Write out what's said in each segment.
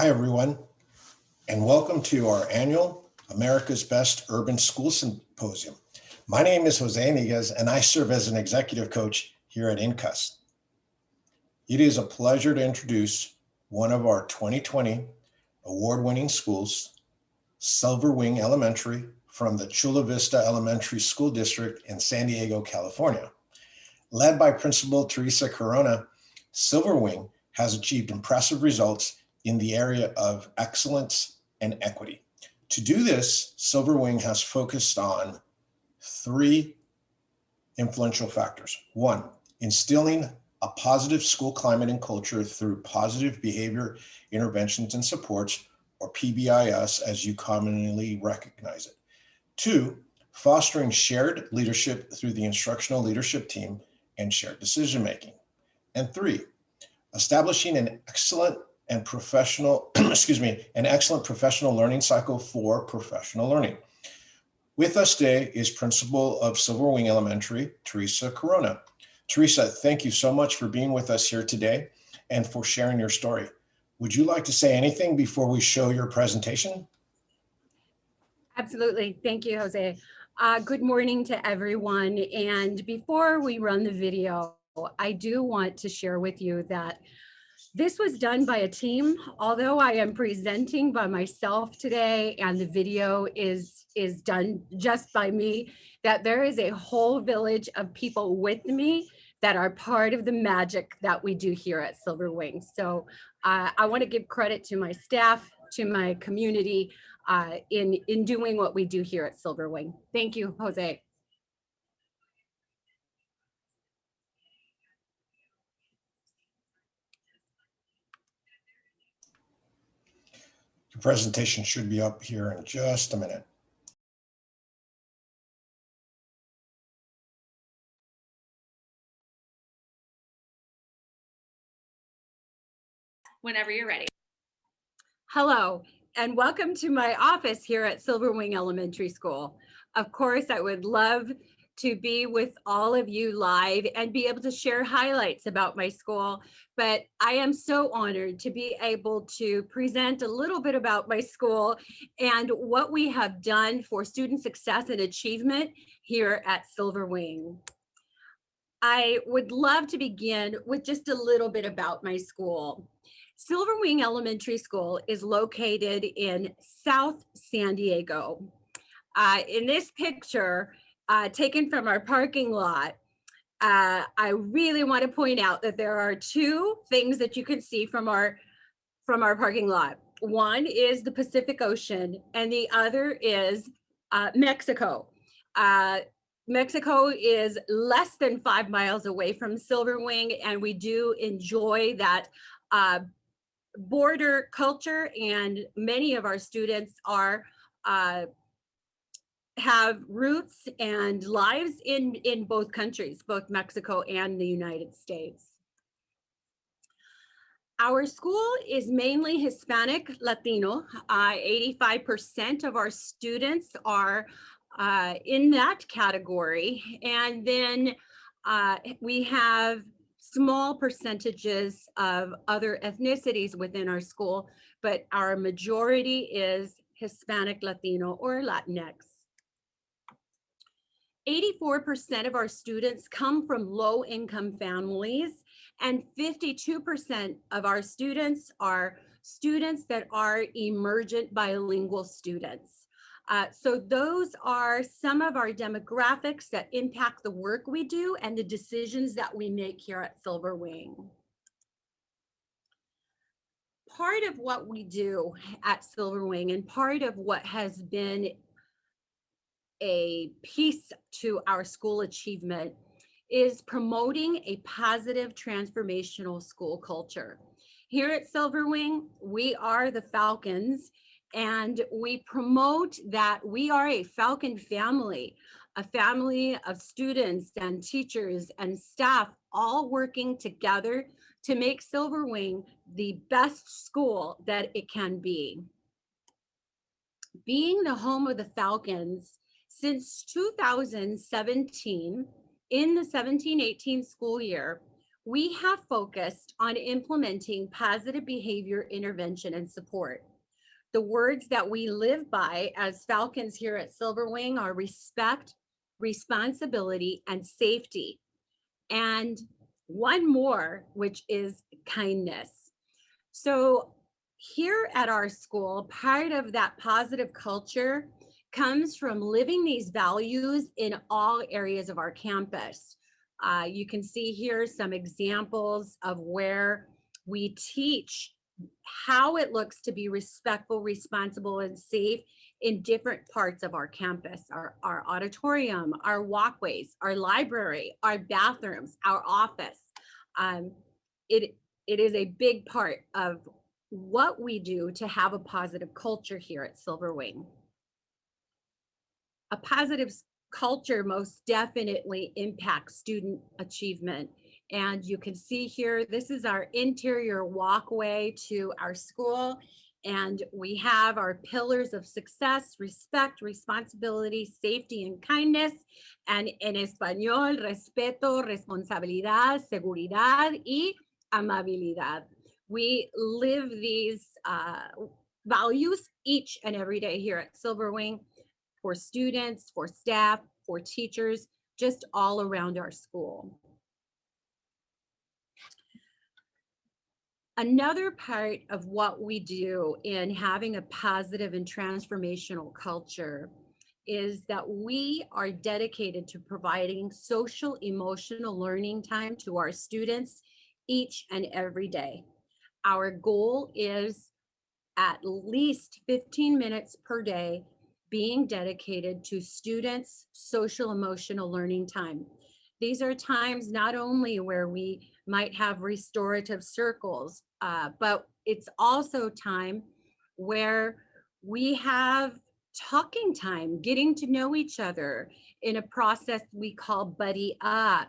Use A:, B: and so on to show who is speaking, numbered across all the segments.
A: Hi, everyone, and welcome to our annual America's Best Urban School Symposium. My name is Jose Miguez, and I serve as an executive coach here at INCUS. It is a pleasure to introduce one of our 2020 award-winning schools, Silver Wing Elementary, from the Chula Vista Elementary School District in San Diego, California. Led by Principal Teresa Corona, Silver Wing has achieved impressive results in the area of excellence and equity. To do this, Silver Wing has focused on three influential factors. One, instilling a positive school climate and culture through positive behavior interventions and supports, or PBIS as you commonly recognize it. Two, fostering shared leadership through the instructional leadership team and shared decision-making. And three, establishing an excellent and professional, an excellent professional learning cycle for professional learning. With us today is Principal of Silver Wing Elementary, Teresa Corona. Teresa, thank you so much for being with us here today and for sharing your story. Would you like to say anything before we show your presentation?
B: Absolutely. Thank you, Jose. Good morning to everyone. And before we run the video, I do want to share with you that this was done by a team. Although I am presenting by myself today and the video is done just by me, that there is a whole village of people with me that are part of the magic that we do here at Silver Wing. So I want to give credit to my staff, to my community in doing what we do here at Silver Wing. Thank you, Jose.
A: Your presentation should be up here in just a minute.
C: Whenever you're ready.
B: Hello, and welcome to my office here at Silver Wing Elementary School. Of course, I would love to be with all of you live and be able to share highlights about my school, but I am so honored to be able to present a little bit about my school and what we have done for student success and achievement here at Silver Wing. I would love to begin with just a little bit about my school. Silver Wing Elementary School is located in South San Diego. In this picture, taken from our parking lot, I really want to point out that there are two things that you can see from our parking lot. One is the Pacific Ocean, and the other is Mexico. Mexico is less than 5 miles away from Silver Wing, and we do enjoy that border culture, and many of our students are have roots and lives in both countries, both Mexico and the United States. Our school is mainly Hispanic Latino. 85% of our students are in that category. And then we have small percentages of other ethnicities within our school, but our majority is Hispanic Latino or Latinx. 84% of our students come from low-income families, and 52% of our students are students that are emergent bilingual students. So those are some of our demographics that impact the work we do and the decisions that we make here at Silver Wing. Part of what we do at Silver Wing, and part of what has been a piece to our school achievement, is promoting a positive transformational school culture. Here at Silver Wing, we are the Falcons, and we promote that we are a Falcon family, a family of students and teachers and staff all working together to make Silver Wing the best school that it can be. Being the home of the Falcons, since 2017, in the 17-18 school year, we have focused on implementing positive behavior intervention and support. The words that we live by as Falcons here at Silverwing are respect, responsibility, and safety. And one more, which is kindness. So here at our school, part of that positive culture comes from living these values in all areas of our campus. You can see here some examples of where we teach how it looks to be respectful, responsible, and safe in different parts of our campus, our auditorium, our walkways, our library, our bathrooms, our office. Um, it, it is a big part of what we do to have a positive culture here at Silverwing. A positive culture most definitely impacts student achievement. And you can see here, this is our interior walkway to our school. And we have our pillars of success: respect, responsibility, safety, and kindness. And en español, respeto, responsabilidad, seguridad, y amabilidad. We live these values each and every day here at Silverwing, for students, for staff, for teachers, just all around our school. Another part of what we do in having a positive and transformational culture is that we are dedicated to providing social emotional learning time to our students each and every day. Our goal is at least 15 minutes per day being dedicated to students' social emotional learning time. These are times not only where we might have restorative circles, but it's also time where we have talking time, getting to know each other in a process we call buddy up.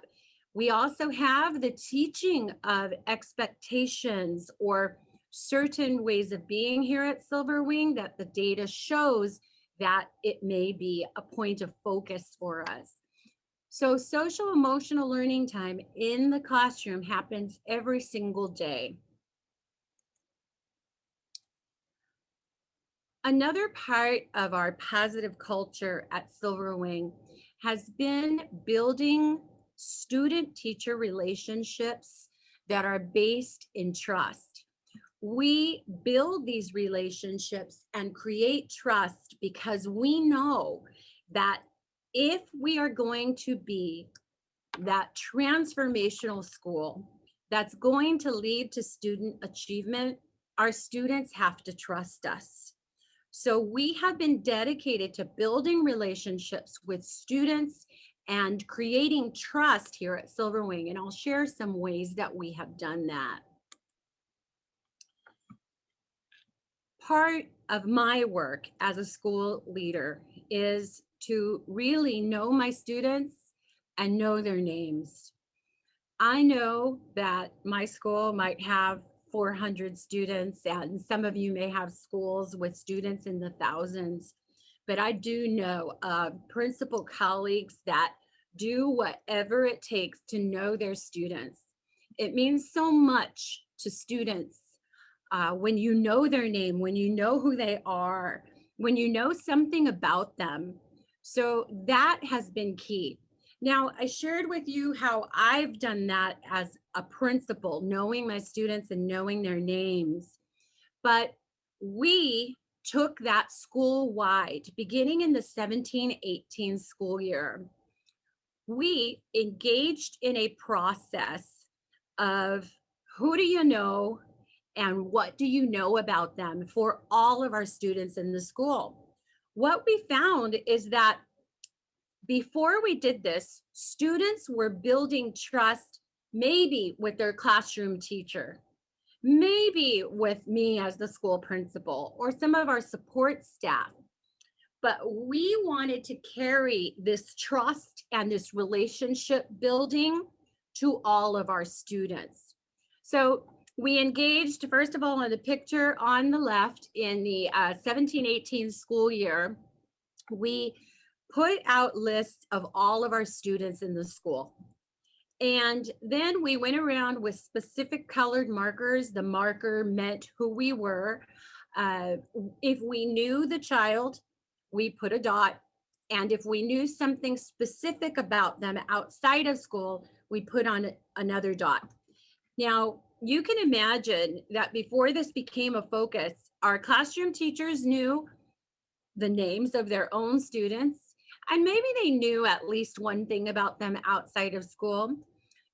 B: We also have the teaching of expectations or certain ways of being here at Silverwing that the data shows that it may be a point of focus for us. So social emotional learning time in the classroom happens every single day. Another part of our positive culture at Silverwing has been building student-teacher relationships that are based in trust. We build these relationships and create trust because we know that if we are going to be that transformational school that's going to lead to student achievement, our students have to trust us. So we have been dedicated to building relationships with students and creating trust here at Silverwing, and I'll share some ways that we have done that. Part of my work as a school leader is to really know my students and know their names. I know that my school might have 400 students, and some of you may have schools with students in the thousands, but I do know principal colleagues that do whatever it takes to know their students. It means so much to students when you know their name, when you know who they are, when you know something about them. So that has been key. Now, I shared with you how I've done that as a principal, knowing my students and knowing their names. But we took that school-wide, beginning in the 17-18 school year. We engaged in a process of who do you know and what do you know about them for all of our students in the school. What we found is that before we did this, students were building trust maybe with their classroom teacher, maybe with me as the school principal or some of our support staff. But we wanted to carry this trust and this relationship building to all of our students. So we engaged, first of all, in the picture on the left in the 17-18 school year. We put out lists of all of our students in the school. And then we went around with specific colored markers. The marker meant who we were. Uh, if we knew the child, we put a dot. And if we knew something specific about them outside of school, we put on another dot. Now, you can imagine that before this became a focus, our classroom teachers knew the names of their own students, and maybe they knew at least one thing about them outside of school.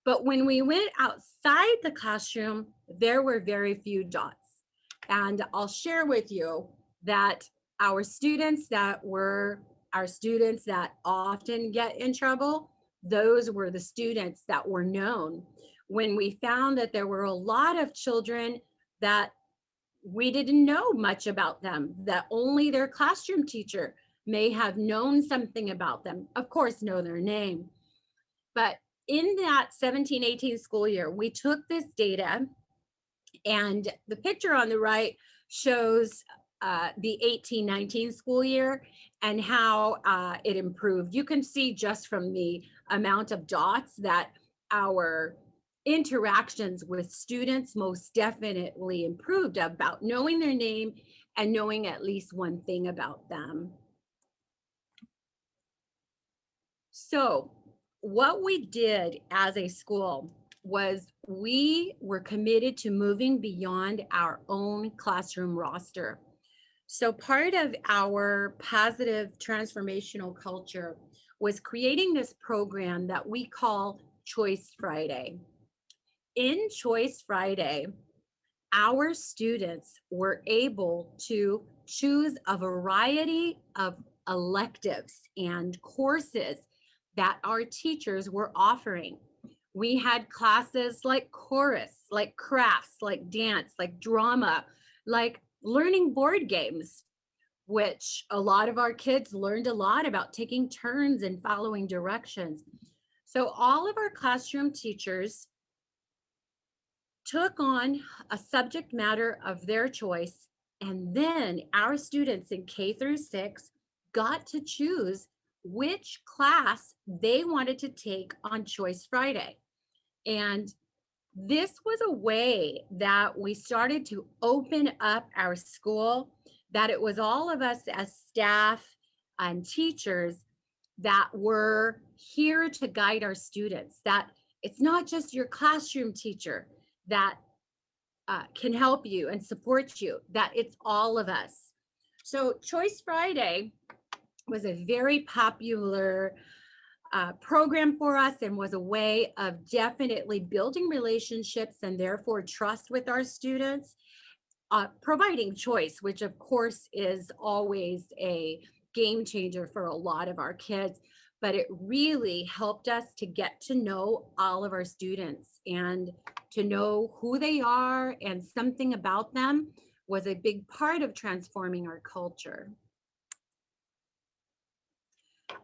B: But when we went outside the classroom, there were very few dots. And I'll share with you that our students that often get in trouble, those were the students that were known. When we found that there were a lot of children that we didn't know much about them, that only their classroom teacher may have known something about them, of course, know their name. But in that 17-18 school year, we took this data, and the picture on the right shows the 18-19 school year and how it improved. You can see just from the amount of dots that our interactions with students most definitely improved about knowing their name and knowing at least one thing about them. So what we did as a school was we were committed to moving beyond our own classroom roster. So part of our positive transformational culture was creating this program that we call Choice Friday. In Choice Friday, our students were able to choose a variety of electives and courses that our teachers were offering. We had classes like chorus, like crafts, like dance, like drama, like learning board games, which a lot of our kids learned a lot about taking turns and following directions. So all of our classroom teachers took on a subject matter of their choice, and then our students in K through 6 got to choose which class they wanted to take on Choice Friday. And this was a way that we started to open up our school, that it was all of us as staff and teachers that were here to guide our students, that it's not just your classroom teacher that can help you and support you, that it's all of us. So Choice Friday was a very popular program for us and was a way of definitely building relationships and therefore trust with our students, providing choice, which of course is always a game changer for a lot of our kids. But it really helped us to get to know all of our students and to know who they are, and something about them was a big part of transforming our culture.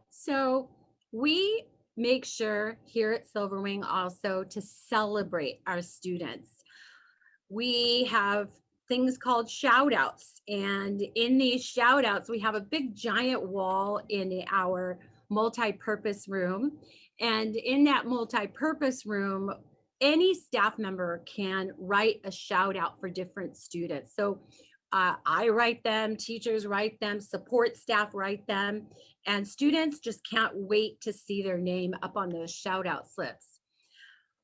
B: So we make sure here at Silverwing also to celebrate our students. We have things called shout outs, and in these shout outs, we have a big giant wall in our multi-purpose room. And in that multi-purpose room, any staff member can write a shout out for different students. So I write them, teachers write them, support staff write them, and students just can't wait to see their name up on those shout out slips.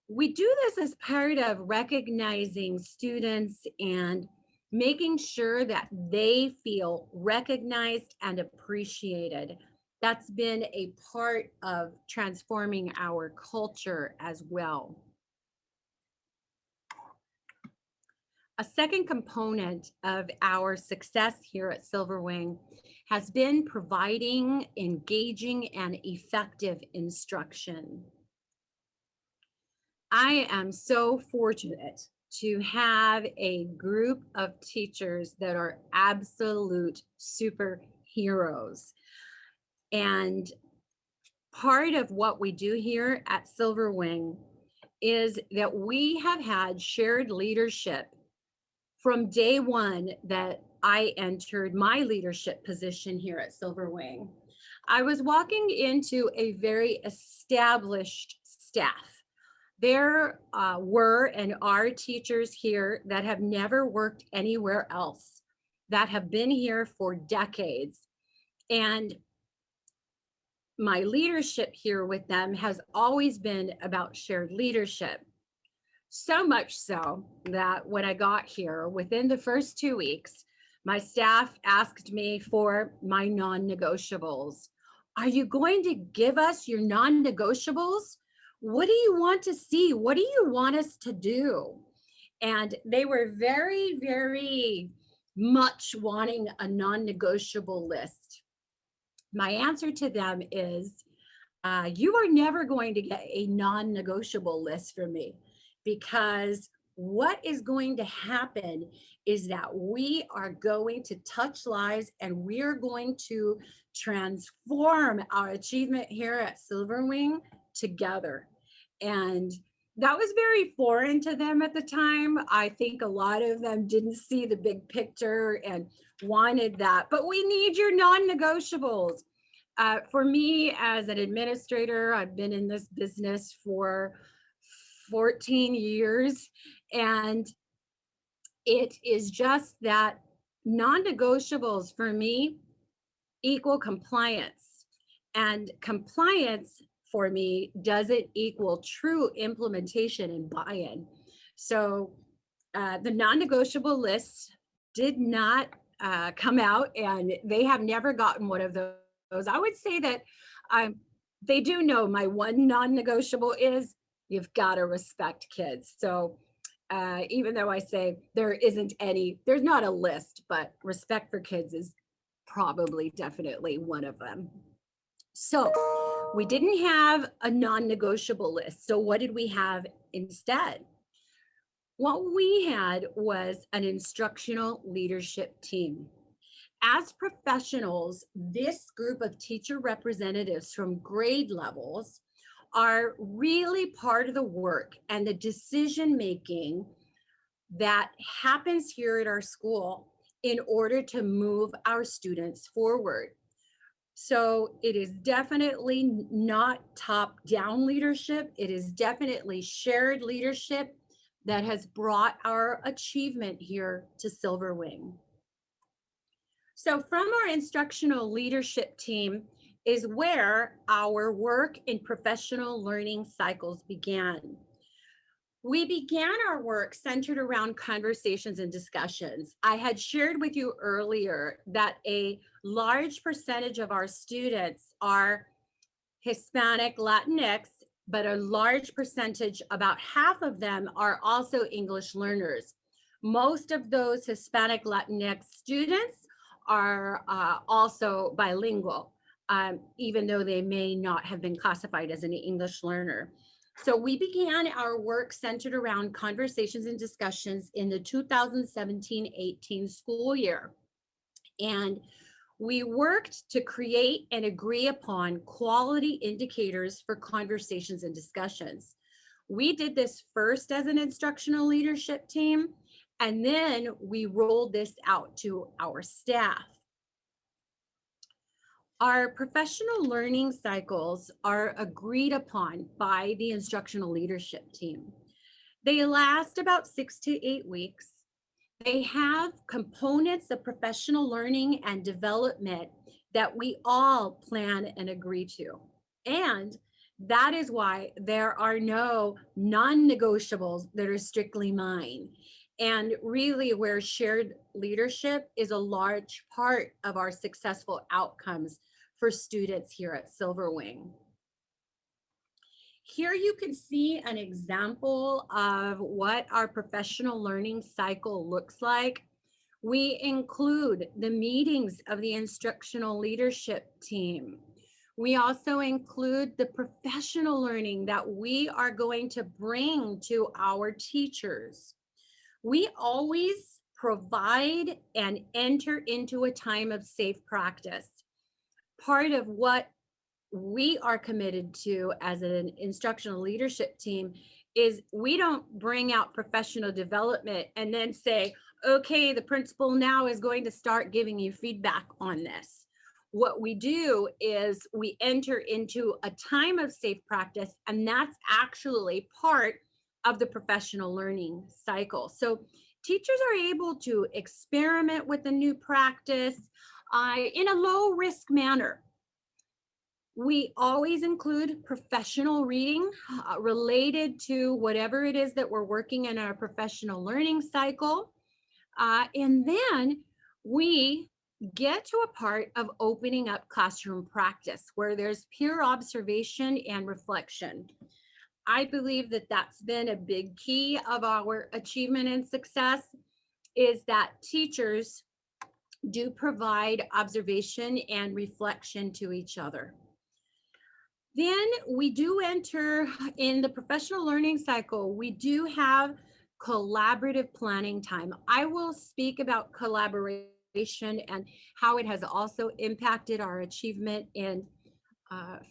B: We do this as part of recognizing students and making sure that they feel recognized and appreciated. That's been a part of transforming our culture as well. A second component of our success here at Silverwing has been providing engaging and effective instruction. I am so fortunate to have a group of teachers that are absolute superheroes. And part of what we do here at Silverwing is that we have had shared leadership from day one that I entered my leadership position here at Silverwing. I was walking into a very established staff. There were and are teachers here that have never worked anywhere else, that have been here for decades. And my leadership here with them has always been about shared leadership. So much so that when I got here, within the first 2 weeks, my staff asked me for my non-negotiables. Are you going to give us your non-negotiables? What do you want to see? What do you want us to do? And they were very, very much wanting a non-negotiable list. My answer to them is, you are never going to get a non-negotiable list from me, because what is going to happen is that we are going to touch lives and we are going to transform our achievement here at Silverwing together. And that was very foreign to them at the time. I think a lot of them didn't see the big picture and wanted that, but we need your non-negotiables. For me, as an administrator, I've been in this business for 14 years, and it is just that non-negotiables for me equal compliance, and compliance for me doesn't equal true implementation and buy-in. So the non-negotiable lists did not come out, and they have never gotten one of those. I would say that they do know my one non-negotiable is you've got to respect kids. So even though I say there isn't any, there's not a list, but respect for kids is probably definitely one of them. So we didn't have a non-negotiable list. So what did we have instead? What we had was an instructional leadership team. As professionals, this group of teacher representatives from grade levels are really part of the work and the decision making that happens here at our school in order to move our students forward. So it is definitely not top-down leadership. It is definitely shared leadership that has brought our achievement here to Silverwing. So from our instructional leadership team is where our work in professional learning cycles began. We began our work centered around conversations and discussions. I had shared with you earlier that a large percentage of our students are Hispanic, Latinx, but a large percentage, about half of them, are also English learners. Most of those Hispanic, Latinx students are also bilingual, even though they may not have been classified as an English learner. So we began our work centered around conversations and discussions in the 2017-18 school year. And we worked to create and agree upon quality indicators for conversations and discussions. We did this first as an instructional leadership team, and then we rolled this out to our staff. Our professional learning cycles are agreed upon by the instructional leadership team. They last about 6 to 8 weeks. They have components of professional learning and development that we all plan and agree to. And that is why there are no non-negotiables that are strictly mine. And really, where shared leadership is a large part of our successful outcomes for students here at Silverwing. Here you can see an example of what our professional learning cycle looks like. We include the meetings of the instructional leadership team. We also include the professional learning that we are going to bring to our teachers. We always provide and enter into a time of safe practice. Part of what we are committed to as an instructional leadership team is we don't bring out professional development and then say, okay, the principal now is going to start giving you feedback on this. what we do is we enter into a time of safe practice, and that's actually part of the professional learning cycle. So teachers are able to experiment with a new practice in a low risk manner. We always include professional reading related to whatever it is that we're working in our professional learning cycle. And then we get to a part of opening up classroom practice where there's peer observation and reflection. I believe that that's been a big key of our achievement and success, is that teachers do provide observation and reflection to each other. Then we do enter in the professional learning cycle. We do have collaborative planning time. I will speak about collaboration and how it has also impacted our achievement in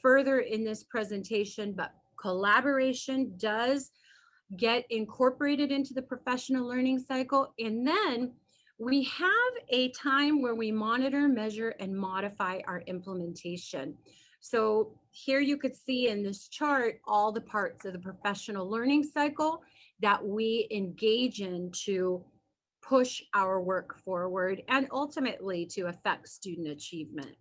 B: further in this presentation, but collaboration does get incorporated into the professional learning cycle. And then we have a time where we monitor, measure, and modify our implementation. So here you could see in this chart all the parts of the professional learning cycle that we engage in to push our work forward and ultimately to affect student achievement.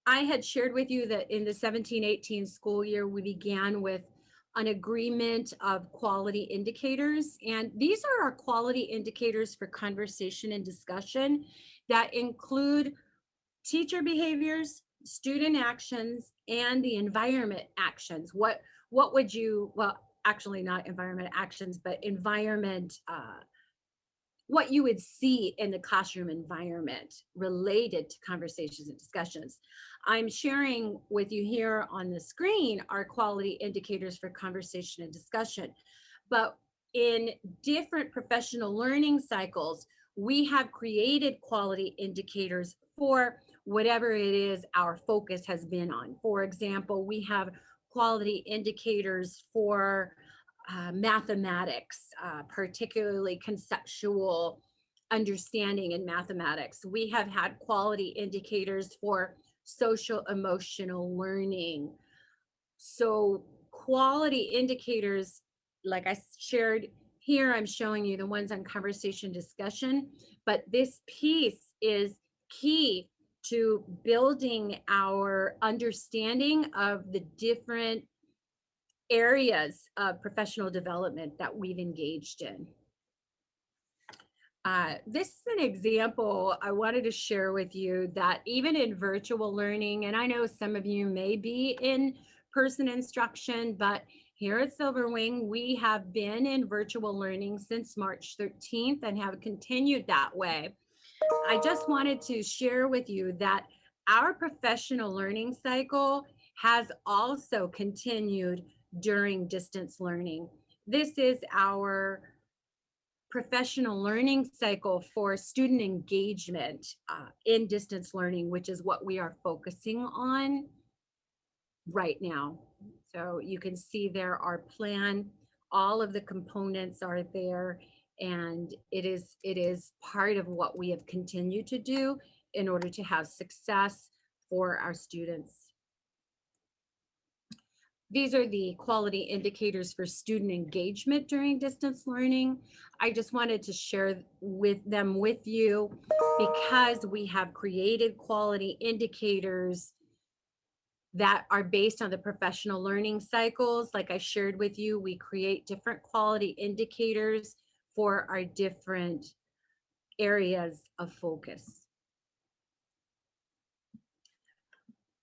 B: I had shared with you that in the 17-18 school year, we began with an agreement of quality indicators. And these are our quality indicators for conversation and discussion that include teacher behaviors, student actions, and the environment actions. What would you, well, actually not environment actions, but environment, what you would see in the classroom environment related to conversations and discussions. I'm sharing with you here on the screen our quality indicators for conversation and discussion. But in different professional learning cycles, we have created quality indicators for whatever it is our focus has been on. For example, we have quality indicators for mathematics, particularly conceptual understanding in mathematics. We have had quality indicators for social emotional learning. So quality indicators, like I shared here, I'm showing you the ones on conversation discussion, but this piece is key to building our understanding of the different areas of professional development that we've engaged in. This is an example I wanted to share with you that even in virtual learning, and I know some of you may be in person instruction, but here at Silverwing, we have been in virtual learning since March 13th and have continued that way. I just wanted to share with you that our professional learning cycle has also continued during distance learning. This is our professional learning cycle for student engagement in distance learning, which is what we are focusing on right now. So you can see there our plan, all of the components are there, and it is part of what we have continued to do in order to have success for our students. These are the quality indicators for student engagement during distance learning. I just wanted to share them with you because we have created quality indicators that are based on the professional learning cycles. Like I shared with you, we create different quality indicators for our different areas of focus.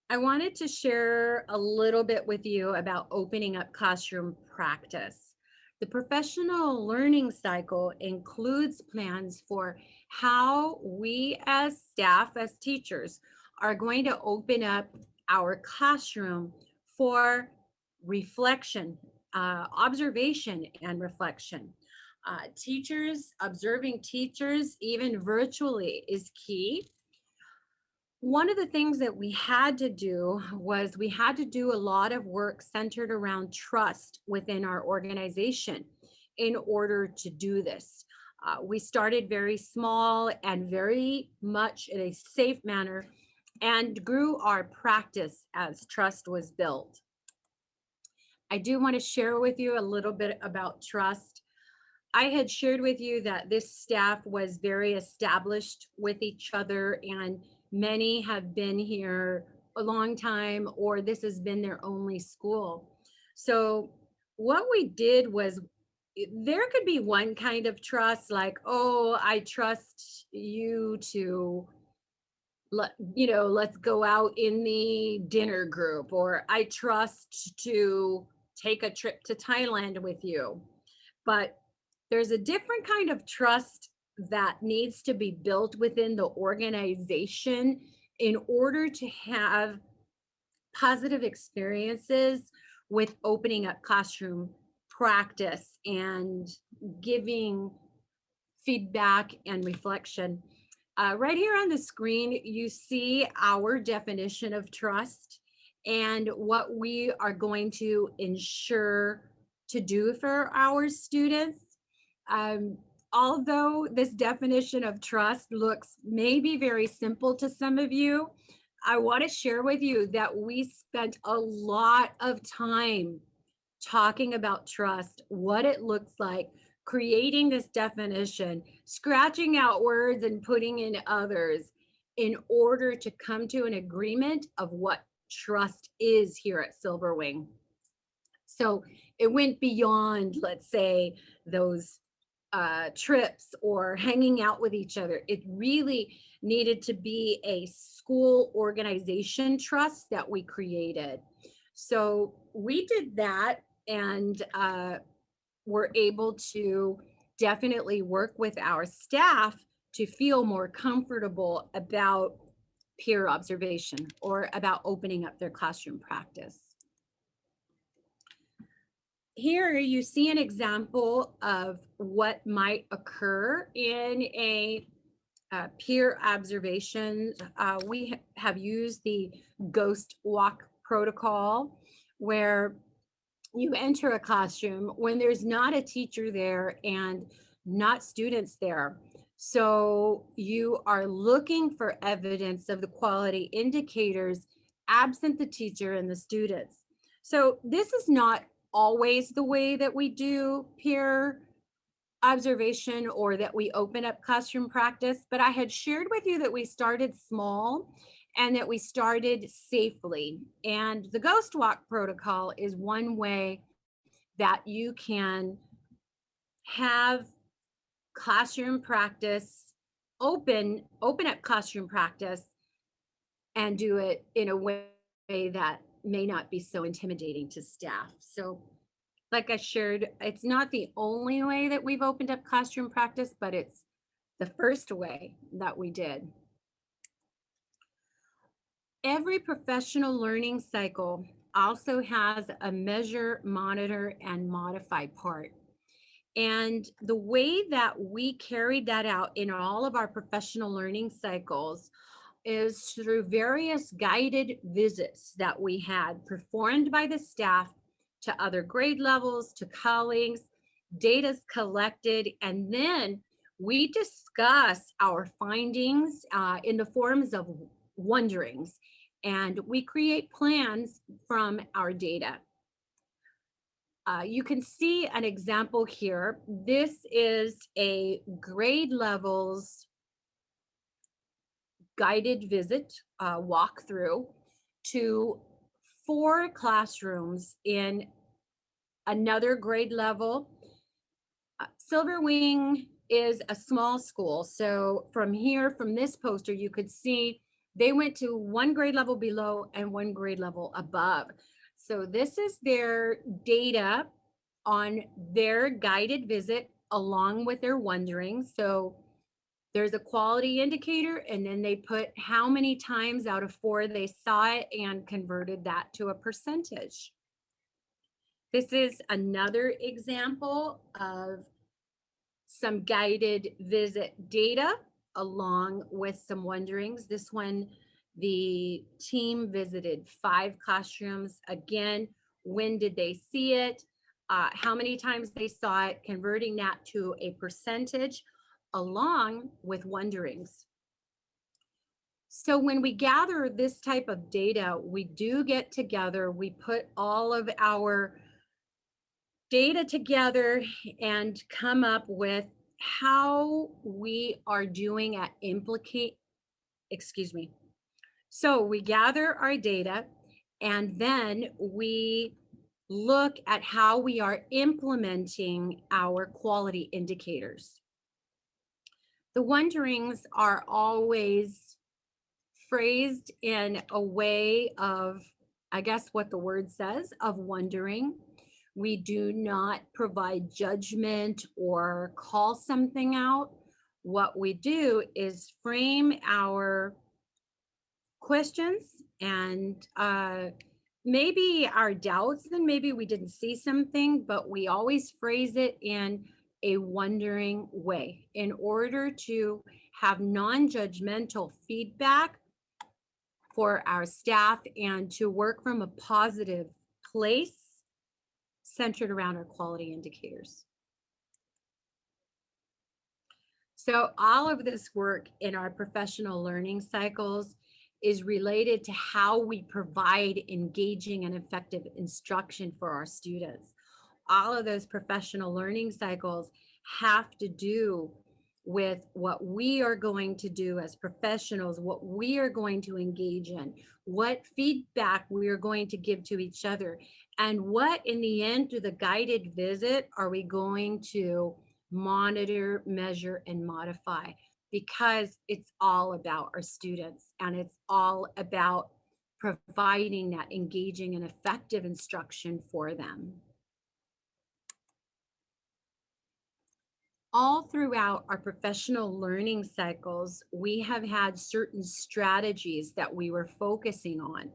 B: I wanted to share a little bit with you about opening up classroom practice. The professional learning cycle includes plans for how we as staff, as teachers, are going to open up our classroom for reflection, observation and reflection. Observing teachers, even virtually, is key. One of the things that we had to do was we had to do a lot of work centered around trust within our organization in order to do this. We started very small and very much in a safe manner and grew our practice as trust was built. I do want to share with you a little bit about trust. I had shared with you that this staff was very established with each other, and many have been here a long time, or this has been their only school. So, what we did was there could be one kind of trust, like, oh, I trust you to let's go out in the dinner group, or I trust to take a trip to Thailand with you. But there's a different kind of trust that needs to be built within the organization in order to have positive experiences with opening up classroom practice and giving feedback and reflection. Right here on the screen, you see our definition of trust and what we are going to ensure to do for our students. Um, Although this definition of trust looks maybe very simple to some of you, I want to share with you that we spent a lot of time talking about trust, what it looks like, creating this definition, scratching out words and putting in others in order to come to an agreement of what trust is here at Silverwing. So it went beyond, let's say, those trips or hanging out with each other. It really needed to be a school organization trust that we created. So we did that, and were able to definitely work with our staff to feel more comfortable about peer observation or about opening up their classroom practice. Here you see an example of what might occur in a peer observation. We have used the ghost walk protocol, where you enter a classroom when there's not a teacher there and not students there. So you are looking for evidence of the quality indicators absent the teacher and the students. So this is not always the way that we do peer observation or that we open up classroom practice, but I had shared with you that we started small and that we started safely. And the ghost walk protocol is one way that you can have classroom practice, open up classroom practice, and do it in a way that may not be so intimidating to staff. So like I shared, it's not the only way that we've opened up classroom practice, but it's the first way that we did. Every professional learning cycle also has a measure, monitor, and modify part. And the way that we carried that out in all of our professional learning cycles is through various guided visits that we had performed by the staff to other grade levels, to colleagues, data's collected, and then we discuss our findings in the forms of wonderings, and we create plans from our data. You can see an example here. This is a grade levels guided visit walkthrough to 4 classrooms in another grade level. Silverwing is a small school. So from here, from this poster, you could see they went to 1 grade level below and 1 grade level above. So this is their data on their guided visit along with their wondering. So there's a quality indicator, and then they put how many times out of 4 they saw it and converted that to a percentage. This is another example of some guided visit data along with some wonderings. This one, the team visited 5 classrooms. Again, when did they see it? How many times they saw it, converting that to a percentage. along with wonderings. So when we gather this type of data, we do get together, we put all of our data together and come up with how we are doing at So we gather our data and then we look at how we are implementing our quality indicators. The wonderings are always phrased in a way of, I guess what the word says, of wondering. We do not provide judgment or call something out. What we do is frame our questions and maybe our doubts, and maybe we didn't see something, but we always phrase it in a wondering way in order to have non-judgmental feedback for our staff and to work from a positive place centered around our quality indicators. So all of this work in our professional learning cycles is related to how we provide engaging and effective instruction for our students. All of those professional learning cycles have to do with what we are going to do as professionals, what we are going to engage in, what feedback we are going to give to each other, and what in the end through the guided visit are we going to monitor, measure, and modify, because it's all about our students and it's all about providing that engaging and effective instruction for them. All throughout our professional learning cycles, we have had certain strategies that we were focusing on.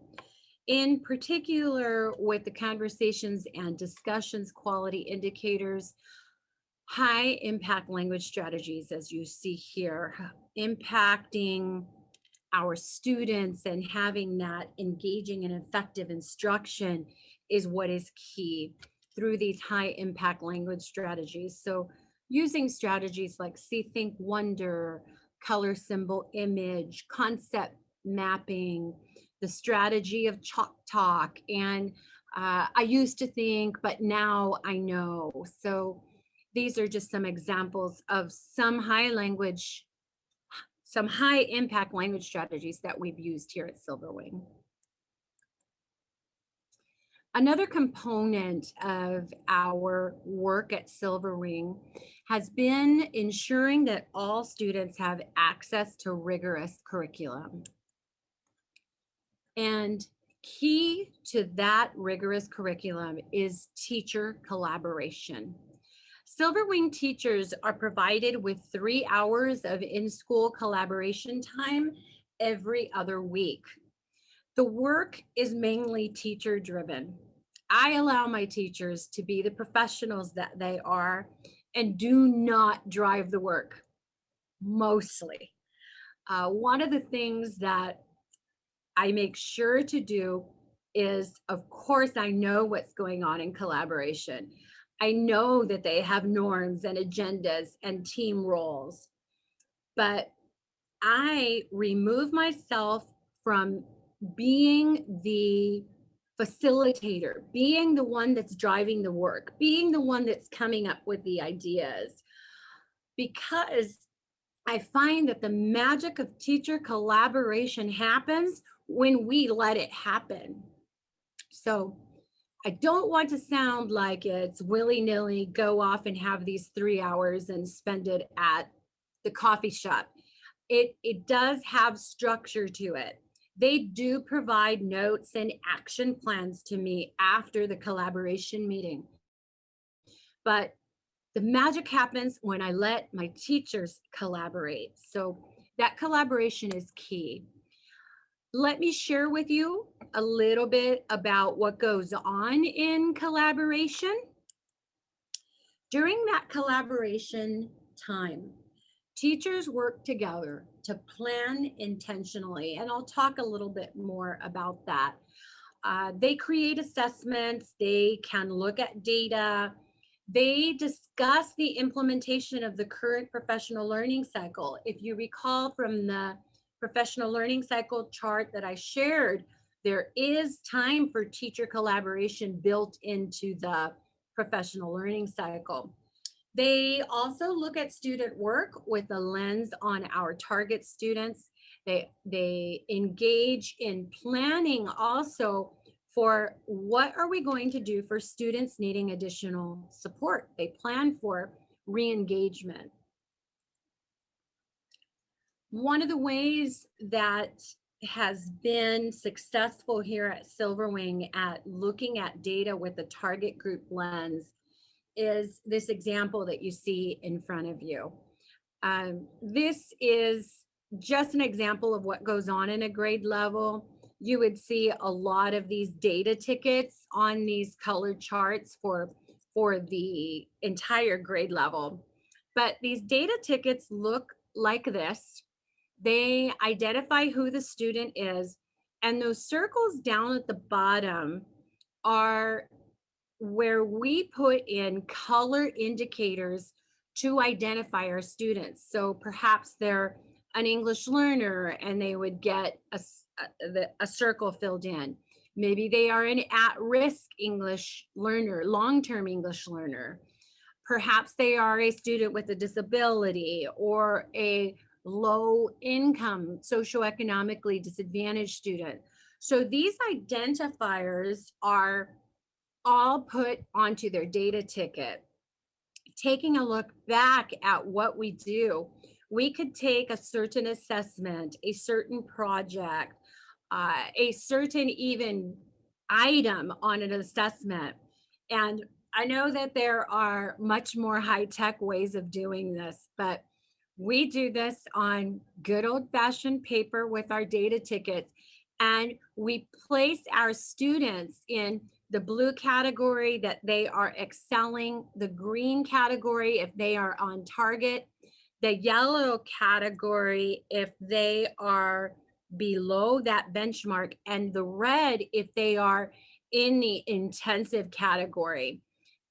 B: In particular, with the conversations and discussions quality indicators, high impact language strategies, as you see here, impacting our students and having that engaging and effective instruction is what is key through these high impact language strategies. So using strategies like see, think, wonder, color, symbol, image, concept mapping, the strategy of chalk talk, and I used to think, but now I know. So these are just some examples of some high impact language strategies that we've used here at Silverwing. Another component of our work at Silverwing has been ensuring that all students have access to rigorous curriculum. And key to that rigorous curriculum is teacher collaboration. Silverwing teachers are provided with 3 hours of in-school collaboration time every other week. The work is mainly teacher-driven. I allow my teachers to be the professionals that they are and do not drive the work, mostly. One of the things that I make sure to do is, of course, I know what's going on in collaboration. I know that they have norms and agendas and team roles, but I remove myself from being the facilitator, being the one that's driving the work, being the one that's coming up with the ideas, because I find that the magic of teacher collaboration happens when we let it happen. So I don't want to sound like it's willy-nilly, go off and have these 3 hours and spend it at the coffee shop. It does have structure to it. They do provide notes and action plans to me after the collaboration meeting. But the magic happens when I let my teachers collaborate. So that collaboration is key. Let me share with you a little bit about what goes on in collaboration. During that collaboration time, teachers work together to plan intentionally, and I'll talk a little bit more about that. They create assessments, they can look at data, They discuss the implementation of the current professional learning cycle. If you recall from the professional learning cycle chart that I shared, there is time for teacher collaboration built into the professional learning cycle. They also look at student work with a lens on our target students. They engage in planning also for what are we going to do for students needing additional support. They plan for re-engagement. One of the ways that has been successful here at Silverwing at looking at data with the target group lens is this example that you see in front of you. This is just an example of what goes on in a grade level. You would see a lot of these data tickets on these colored charts for the entire grade level. But these data tickets look like this. They identify who the student is, and those circles down at the bottom are where we put in color indicators to identify our students. So perhaps they're an English learner and they would get a circle filled in. Maybe they are an at-risk English learner, long-term English learner. Perhaps they are a student with a disability or a low income, socioeconomically disadvantaged student. So these identifiers are all put onto their data ticket. Taking a look back at what we do, we could take a certain assessment, a certain project, a certain even item on an assessment. And I know that there are much more high-tech ways of doing this, but we do this on good old-fashioned paper with our data tickets, and we place our students in the blue category that they are excelling, the green category if they are on target, the yellow category if they are below that benchmark, and the red if they are in the intensive category.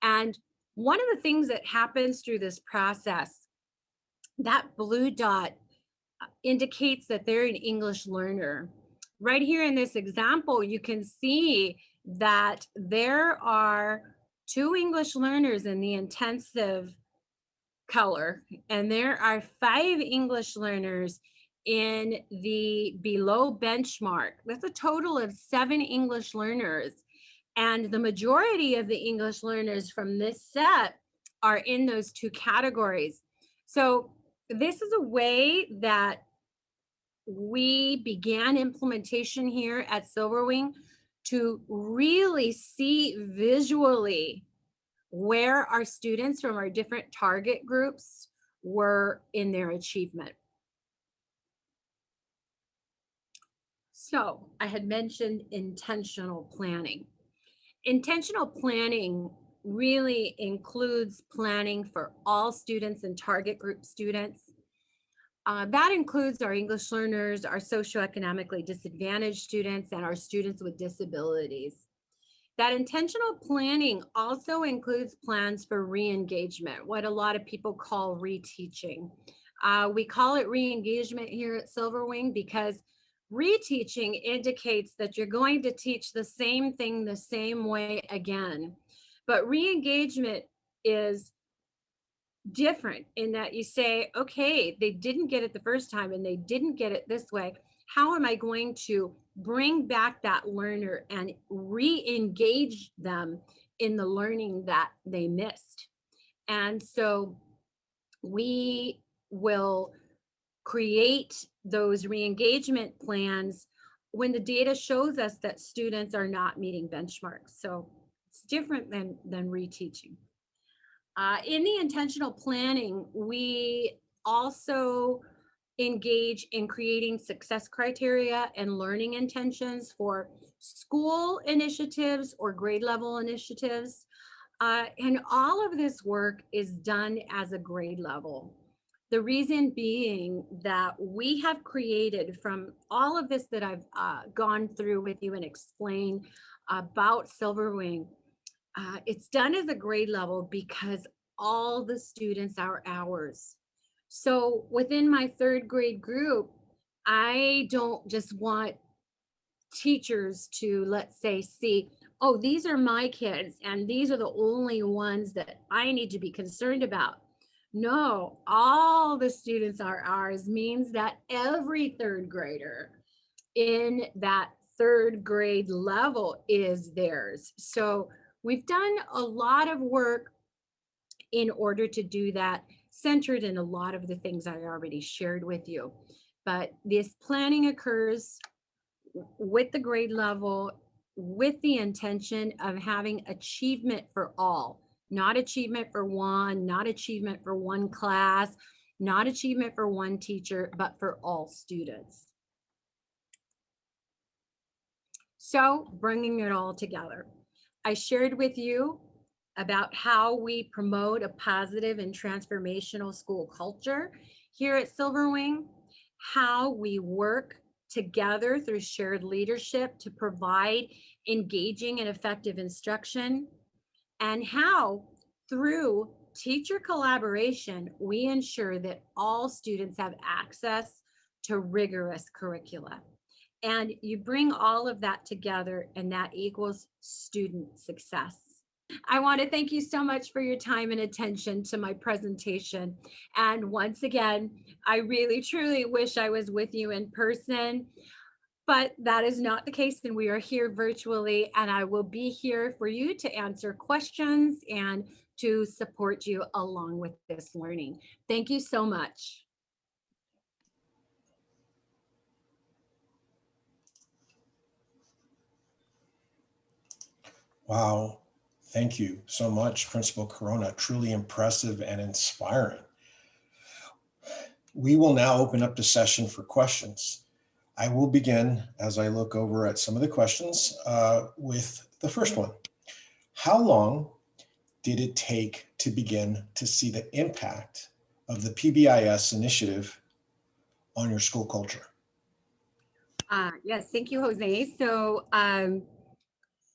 B: And one of the things that happens through this process, that blue dot indicates that they're an English learner. Right here in this example, you can see that there are 2 English learners in the intensive color, and there are 5 English learners in the below benchmark. That's a total of 7 English learners. And the majority of the English learners from this set are in those 2 categories. So this is a way that we began implementation here at Silverwing to really see visually where our students from our different target groups were in their achievement. So I had mentioned intentional planning. Intentional planning really includes planning for all students and target group students. That includes our English learners, our socioeconomically disadvantaged students, and our students with disabilities. That intentional planning also includes plans for re-engagement, what a lot of people call reteaching. We call it re-engagement here at Silverwing because reteaching indicates that you're going to teach the same thing the same way again. But re-engagement is different in that you say, okay, they didn't get it the first time and they didn't get it this way. How am I going to bring back that learner and re-engage them in the learning that they missed? And so we will create those re-engagement plans when the data shows us that students are not meeting benchmarks. So it's different than reteaching. In the intentional planning, we also engage in creating success criteria and learning intentions for school initiatives or grade level initiatives. And all of this work is done as a grade level. The reason being that we have created from all of this that I've gone through with you and explained about Silverwing, It's done as a grade level because all the students are ours. So within my third grade group, I don't just want teachers to, let's say, see, oh, these are my kids and these are the only ones that I need to be concerned about. No, all the students are ours means that every third grader in that third grade level is theirs. So we've done a lot of work in order to do that, centered in a lot of the things I already shared with you. But this planning occurs with the grade level, with the intention of having achievement for all, not achievement for one, not achievement for one class, not achievement for one teacher, but for all students. So bringing it all together, I shared with you about how we promote a positive and transformational school culture here at Silverwing, how we work together through shared leadership to provide engaging and effective instruction, and how through teacher collaboration, we ensure that all students have access to rigorous curricula. And you bring all of that together, and that equals student success. I want to thank you so much for your time and attention to my presentation. And once again, I really truly wish I was with you in person, but that is not the case. And we are here virtually, and I will be here for you to answer questions and to support you along with this learning. Thank you so much.
A: Wow. Thank you so much, Principal Corona. Truly impressive and inspiring. We will now open up the session for questions. I will begin as I look over at some of the questions with the first one. How long did it take to begin to see the impact of the PBIS initiative on your school culture?
B: Yes, thank you, Jose. So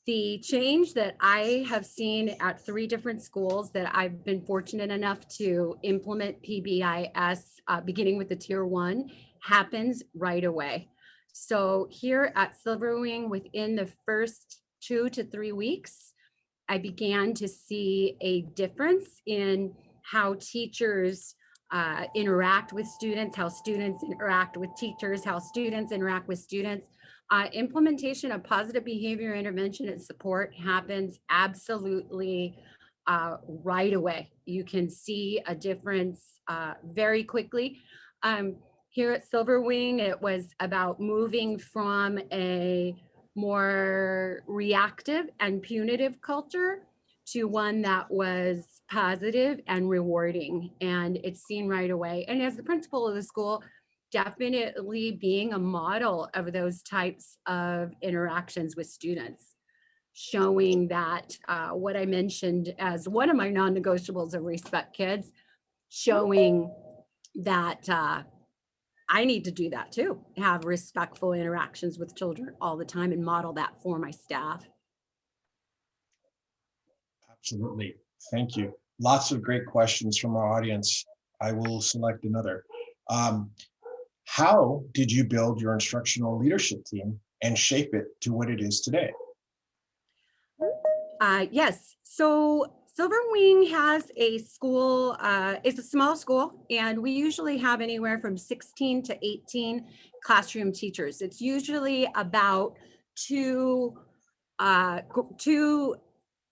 B: the change that I have seen at 3 different schools that I've been fortunate enough to implement PBIS, beginning with the tier 1, happens right away. So here at Silverwing, within the first 2 to 3 weeks, I began to see a difference in how teachers interact with students, how students interact with teachers, how students interact with students. Implementation of positive behavior intervention and support happens absolutely right away. You can see a difference very quickly. Here at Silverwing, it was about moving from a more reactive and punitive culture to one that was positive and rewarding. And it's seen right away. And as the principal of the school, definitely being a model of those types of interactions with students, showing that what I mentioned as one of my non-negotiables of respect kids, showing that I need to do that too, have respectful interactions with children all the time and model that for my staff.
A: Absolutely. Thank you. Lots of great questions from our audience. I will select another. How did you build your instructional leadership team and shape it to what it is today?
B: Yes, so Silverwing has a school, it's a small school, and we usually have anywhere from 16 to 18 classroom teachers. It's usually about two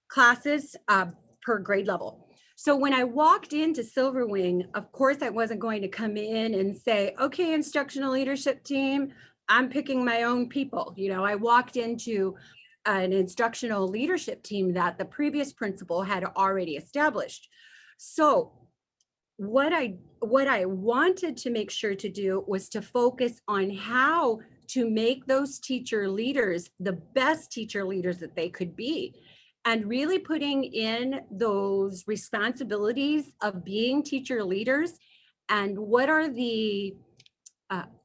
B: classes per grade level. So when I walked into Silverwing, of course, I wasn't going to come in and say, okay, instructional leadership team, I'm picking my own people. You know, I walked into an instructional leadership team that the previous principal had already established. So what I wanted to make sure to do was to focus on how to make those teacher leaders the best teacher leaders that they could be, and really putting in those responsibilities of being teacher leaders, and what are the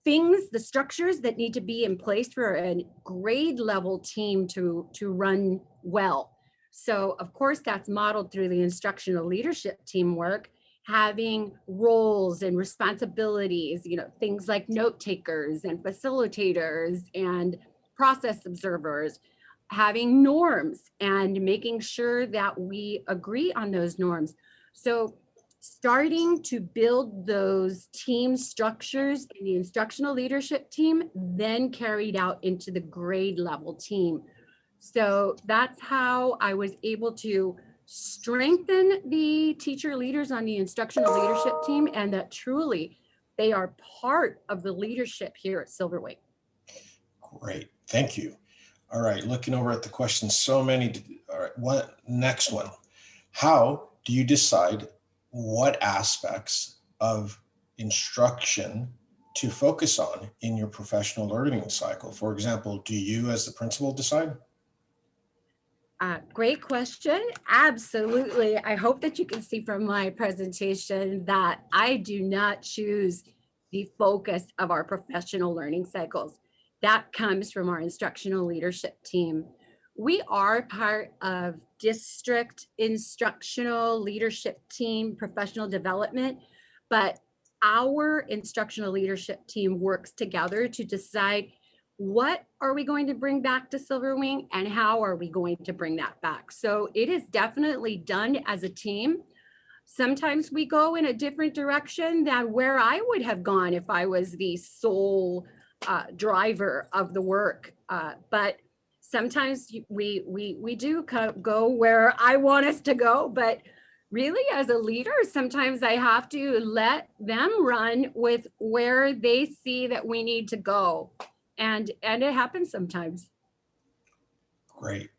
B: things, the structures that need to be in place for a grade level team to run well. So of course, that's modeled through the instructional leadership teamwork, having roles and responsibilities, things like note takers and facilitators and process observers, having norms and making sure that we agree on those norms. So starting to build those team structures in the instructional leadership team, then carried out into the grade level team. So that's how I was able to strengthen the teacher leaders on the instructional leadership team, and that truly they are part of the leadership here at Silverwing.
A: Great, thank you. All right, looking over at the questions, so many. All right, next one. How do you decide what aspects of instruction to focus on in your professional learning cycle? For example, do you as the principal decide?
B: Great question. Absolutely. I hope that you can see from my presentation that I do not choose the focus of our professional learning cycles. That comes from our instructional leadership team. We are part of district instructional leadership team professional development, but our instructional leadership team works together to decide what are we going to bring back to Silverwing and how are we going to bring that back. So it is definitely done as a team. Sometimes we go in a different direction than where I would have gone if I was the sole driver of the work. But sometimes we do go where I want us to go. But really, as a leader, sometimes I have to let them run with where they see that we need to go. And it happens sometimes.
A: Great.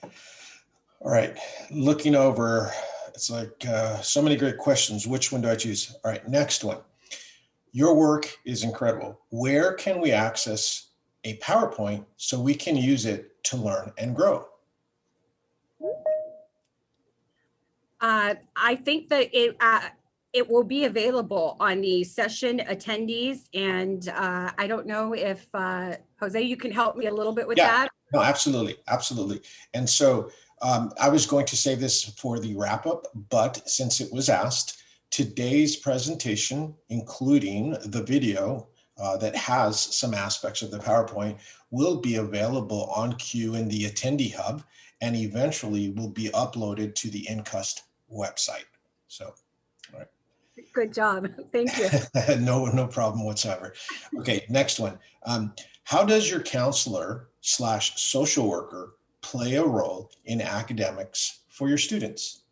A: All right, looking over, it's like so many great questions. Which one do I choose? All right, next one. Your work is incredible. Where can we access a PowerPoint so we can use it to learn and grow?
B: I think that it will be available on the session attendees. And I don't know if, Jose, you can help me a little bit with that.
A: No, absolutely. Absolutely. And so I was going to save this for the wrap up, but since it was asked, today's presentation, including the video that has some aspects of the PowerPoint, will be available on Q in the Attendee Hub and eventually will be uploaded to the InCust website. So, all right.
B: Good job. Thank you.
A: No problem whatsoever. Okay, next one. How does your counselor/social worker play a role in academics for your students?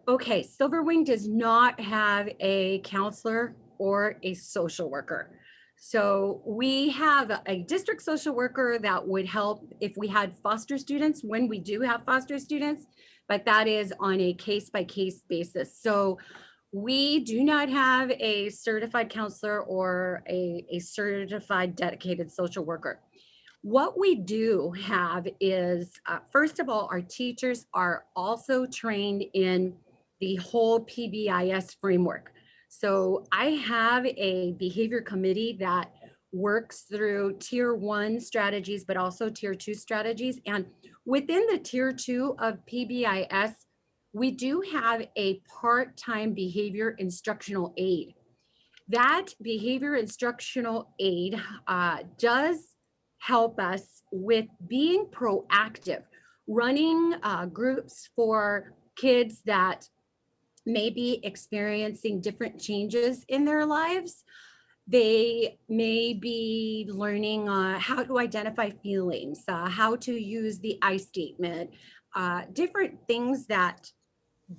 B: Okay, Silverwing does not have a counselor or a social worker. So we have a district social worker that would help if we had foster students, when we do have foster students, but that is on a case-by-case basis. So we do not have a certified counselor or a certified dedicated social worker. What we do have is, first of all, our teachers are also trained in the whole PBIS framework. So I have a behavior committee that works through tier 1 strategies, but also tier 2 strategies. And within the tier 2 of PBIS, we do have a part-time behavior instructional aide. That behavior instructional aide does help us with being proactive, running groups for kids that may be experiencing different changes in their lives. They may be learning how to identify feelings, how to use the I statement, different things that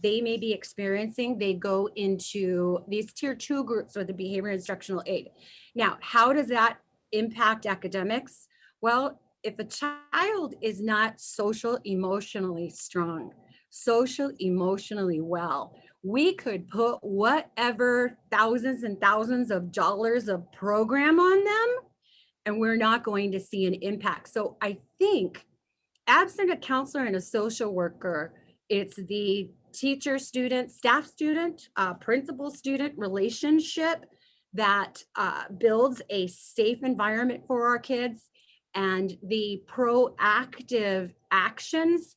B: they may be experiencing. They go into these tier 2 groups or the behavior instructional aid. Now, how does that impact academics? Well, if a child is not social emotionally strong, social emotionally well, we could put whatever thousands and thousands of dollars of program on them, and we're not going to see an impact. So I think, absent a counselor and a social worker, it's the teacher student, staff student, principal student relationship that builds a safe environment for our kids, and the proactive actions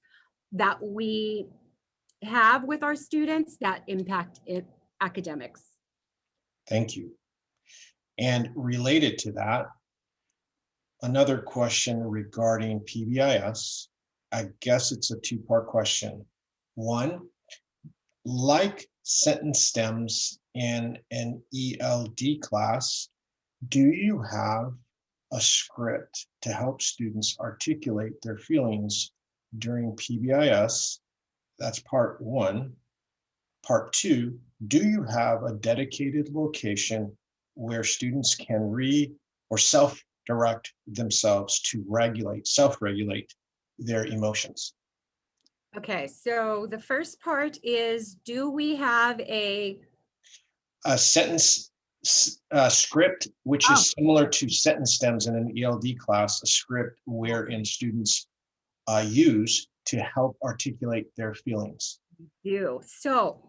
B: that we have with our students that impact academics.
A: Thank you. And related to that, another question regarding PBIS. I guess it's a two-part question. One, like sentence stems in an ELD class, do you have a script to help students articulate their feelings during PBIS? That's part one. Part two, do you have a dedicated location where students can read or self-direct themselves to self-regulate their emotions?
B: Okay, so the first part is, do we have
A: A sentence script, which
B: oh,
A: is similar to sentence stems in an ELD class, a script wherein students use to help articulate their feelings.
B: you. So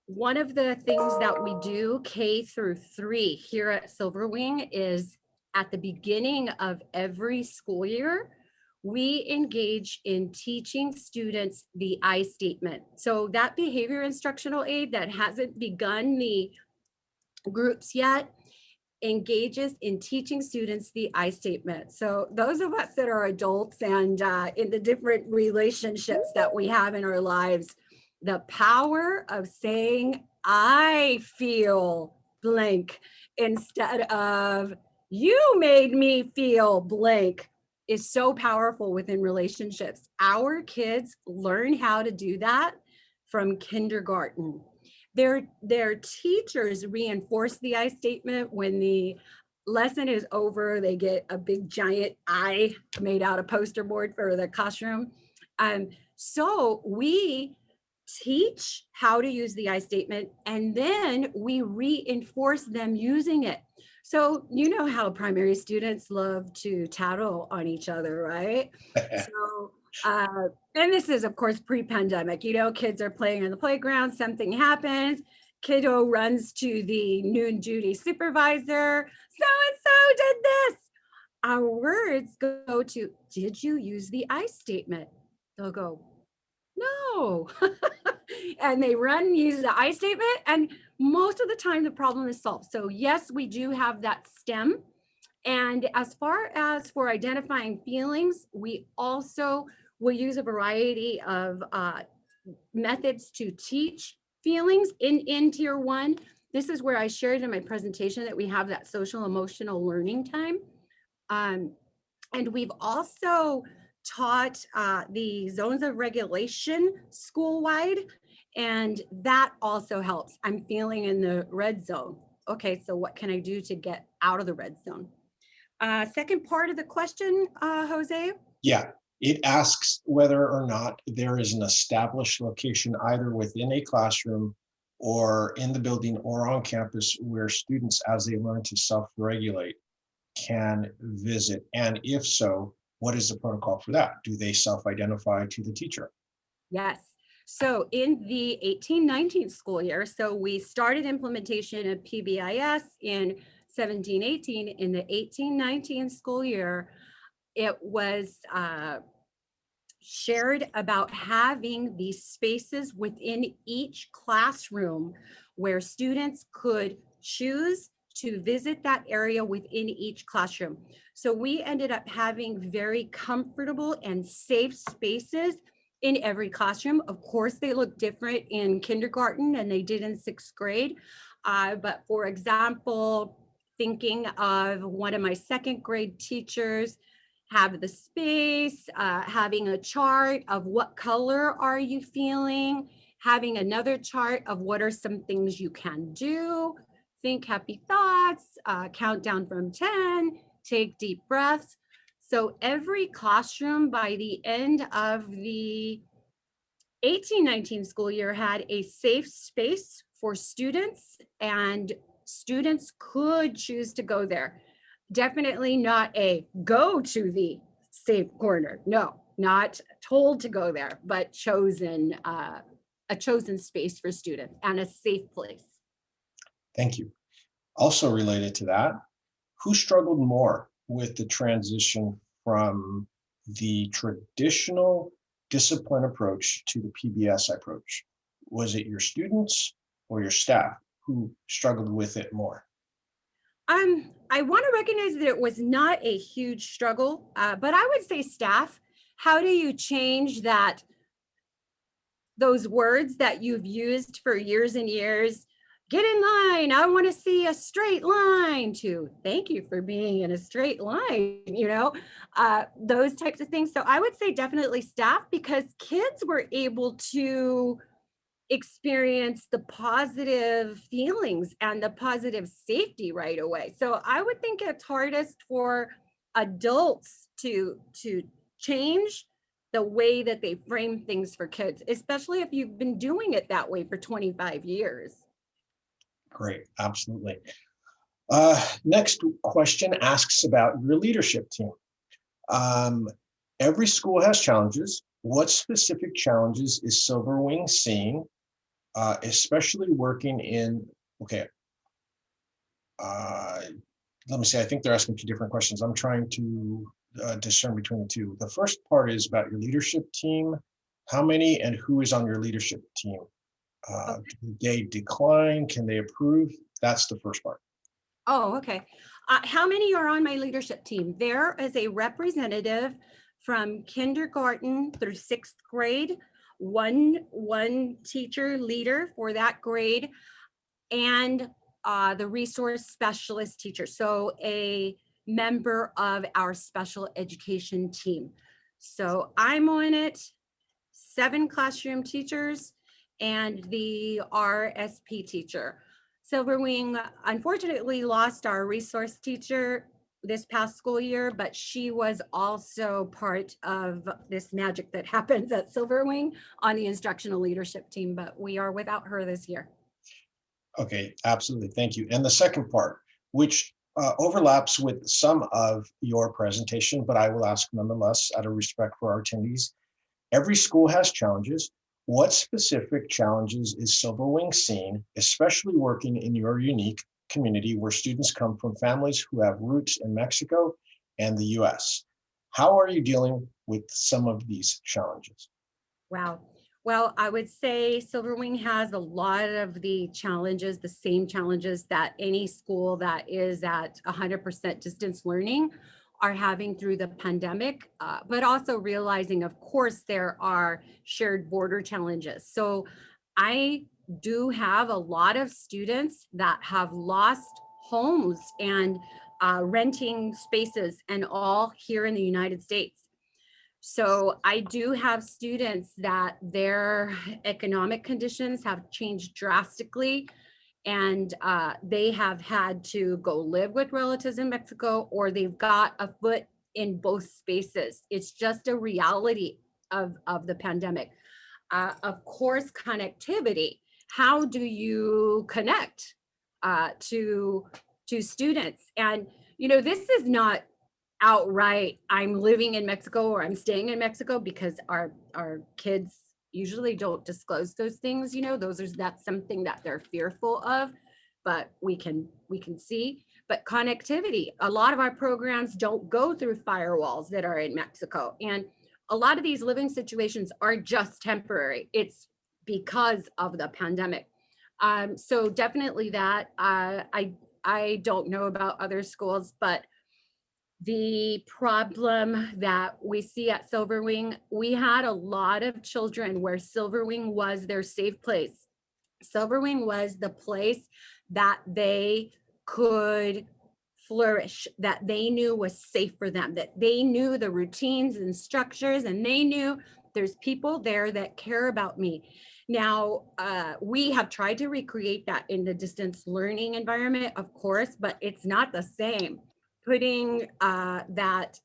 B: one of the things that we do K through 3 here at Silverwing is at the beginning of every school year, we engage in teaching students the I statement. So that behavior instructional aid that hasn't begun the groups yet engages in teaching students the I statement. So those of us that are adults and in the different relationships that we have in our lives, the power of saying, I feel blank instead of you made me feel blank is so powerful within relationships. Our kids learn how to do that from kindergarten. Their teachers reinforce the I statement. When the lesson is over, they get a big giant I made out of poster board for the classroom. So we teach how to use the I statement, and then we reinforce them using it. So you know how primary students love to tattle on each other, right? So and this is of course pre-pandemic, you know, kids are playing on the playground, something happens, kiddo runs to the noon duty supervisor, so and so did this. Our words go to, did you use the I statement? They'll go, no. And they run and use the I statement, and most of the time the problem is solved. So yes, we do have that stem. And as far as for identifying feelings, we also will use a variety of methods to teach feelings in tier 1. This is where I shared in my presentation that we have that social emotional learning time. And we've also taught the zones of regulation school-wide, and that also helps. I'm feeling in the red zone. Okay, so what can I do to get out of the red zone? Second part of the question, Jose?
A: Yeah, it asks whether or not there is an established location either within a classroom or in the building or on campus where students, as they learn to self-regulate, can visit. And if so, what is the protocol for that? Do they self-identify to the teacher?
B: Yes. So in the 18-19 school year, so we started implementation of PBIS in 17-18. In the 18-19 school year, it was shared about having these spaces within each classroom where students could choose to visit that area within each classroom. So we ended up having very comfortable and safe spaces in every classroom. Of course, they look different in kindergarten than they did in 6th grade. But for example, thinking of one of my 2nd grade teachers, have the space, having a chart of what color are you feeling, having another chart of what are some things you can do, think happy thoughts, count down from 10, take deep breaths. So every classroom by the end of the 18-19 school year had a safe space for students, and students could choose to go there. Definitely not a go to the safe corner. No, not told to go there, but chosen a chosen space for students and a safe place.
A: Thank you. Also related to that, who struggled more with the transition from the traditional discipline approach to the PBS approach? Was it your students or your staff who struggled with it more?
B: I want to recognize that it was not a huge struggle, but I would say staff. How do you change that? Those words that you've used for years and years. Get in line. I want to see a straight line. To thank you for being in a straight line, those types of things. So I would say definitely staff because kids were able to experience the positive feelings and the positive safety right away. So I would think it's hardest for adults to change the way that they frame things for kids, especially if you've been doing it that way for 25 years.
A: Great, absolutely. Next question asks about your leadership team. Um, every school has challenges. What specific challenges is Silverwing seeing, especially working in, okay, uh, let me see, I think they're asking two different questions. I'm trying to discern between the two. The first part is about your leadership team. How many and who is on your leadership team?
B: Okay.
A: Do they decline? Can they approve? That's the first part.
B: Oh, okay. How many are on my leadership team? There is a representative from kindergarten through sixth grade, one teacher leader for that grade, and the resource specialist teacher. So a member of our special education team. So I'm on it, 7 classroom teachers and the RSP teacher. Silverwing unfortunately lost our resource teacher this past school year, but she was also part of this magic that happens at Silverwing on the instructional leadership team, but we are without her this year.
A: Okay, absolutely. Thank you. And the second part, which overlaps with some of your presentation, but I will ask nonetheless out of respect for our attendees. Every school has challenges. What specific challenges is Silverwing seeing, especially working in your unique community where students come from families who have roots in Mexico and the US? How are you dealing with some of these challenges?
B: Wow. Well, I would say Silverwing has a lot of the challenges, the same challenges that any school that is at 100% distance learning are having through the pandemic, but also realizing, of course, there are shared border challenges. So I do have a lot of students that have lost homes and renting spaces and all here in the United States. So I do have students that their economic conditions have changed drastically and they have had to go live with relatives in Mexico or they've got a foot in both spaces. It's just a reality of the pandemic. Of course, connectivity. How do you connect to students? And this is not outright I'm living in Mexico or I'm staying in Mexico because our kids usually don't disclose those things, that's something that they're fearful of, but we can see. But connectivity, a lot of our programs don't go through firewalls that are in Mexico, and a lot of these living situations are just temporary. It's because of the pandemic. So definitely that. I don't know about other schools, but the problem that we see at Silverwing, we had a lot of children where Silverwing was their safe place. Silverwing was the place that they could flourish, that they knew was safe for them, that they knew the routines and structures, and they knew there's people there that care about me. Now, we have tried to recreate that in the distance learning environment, of course, but it's not the same. Putting that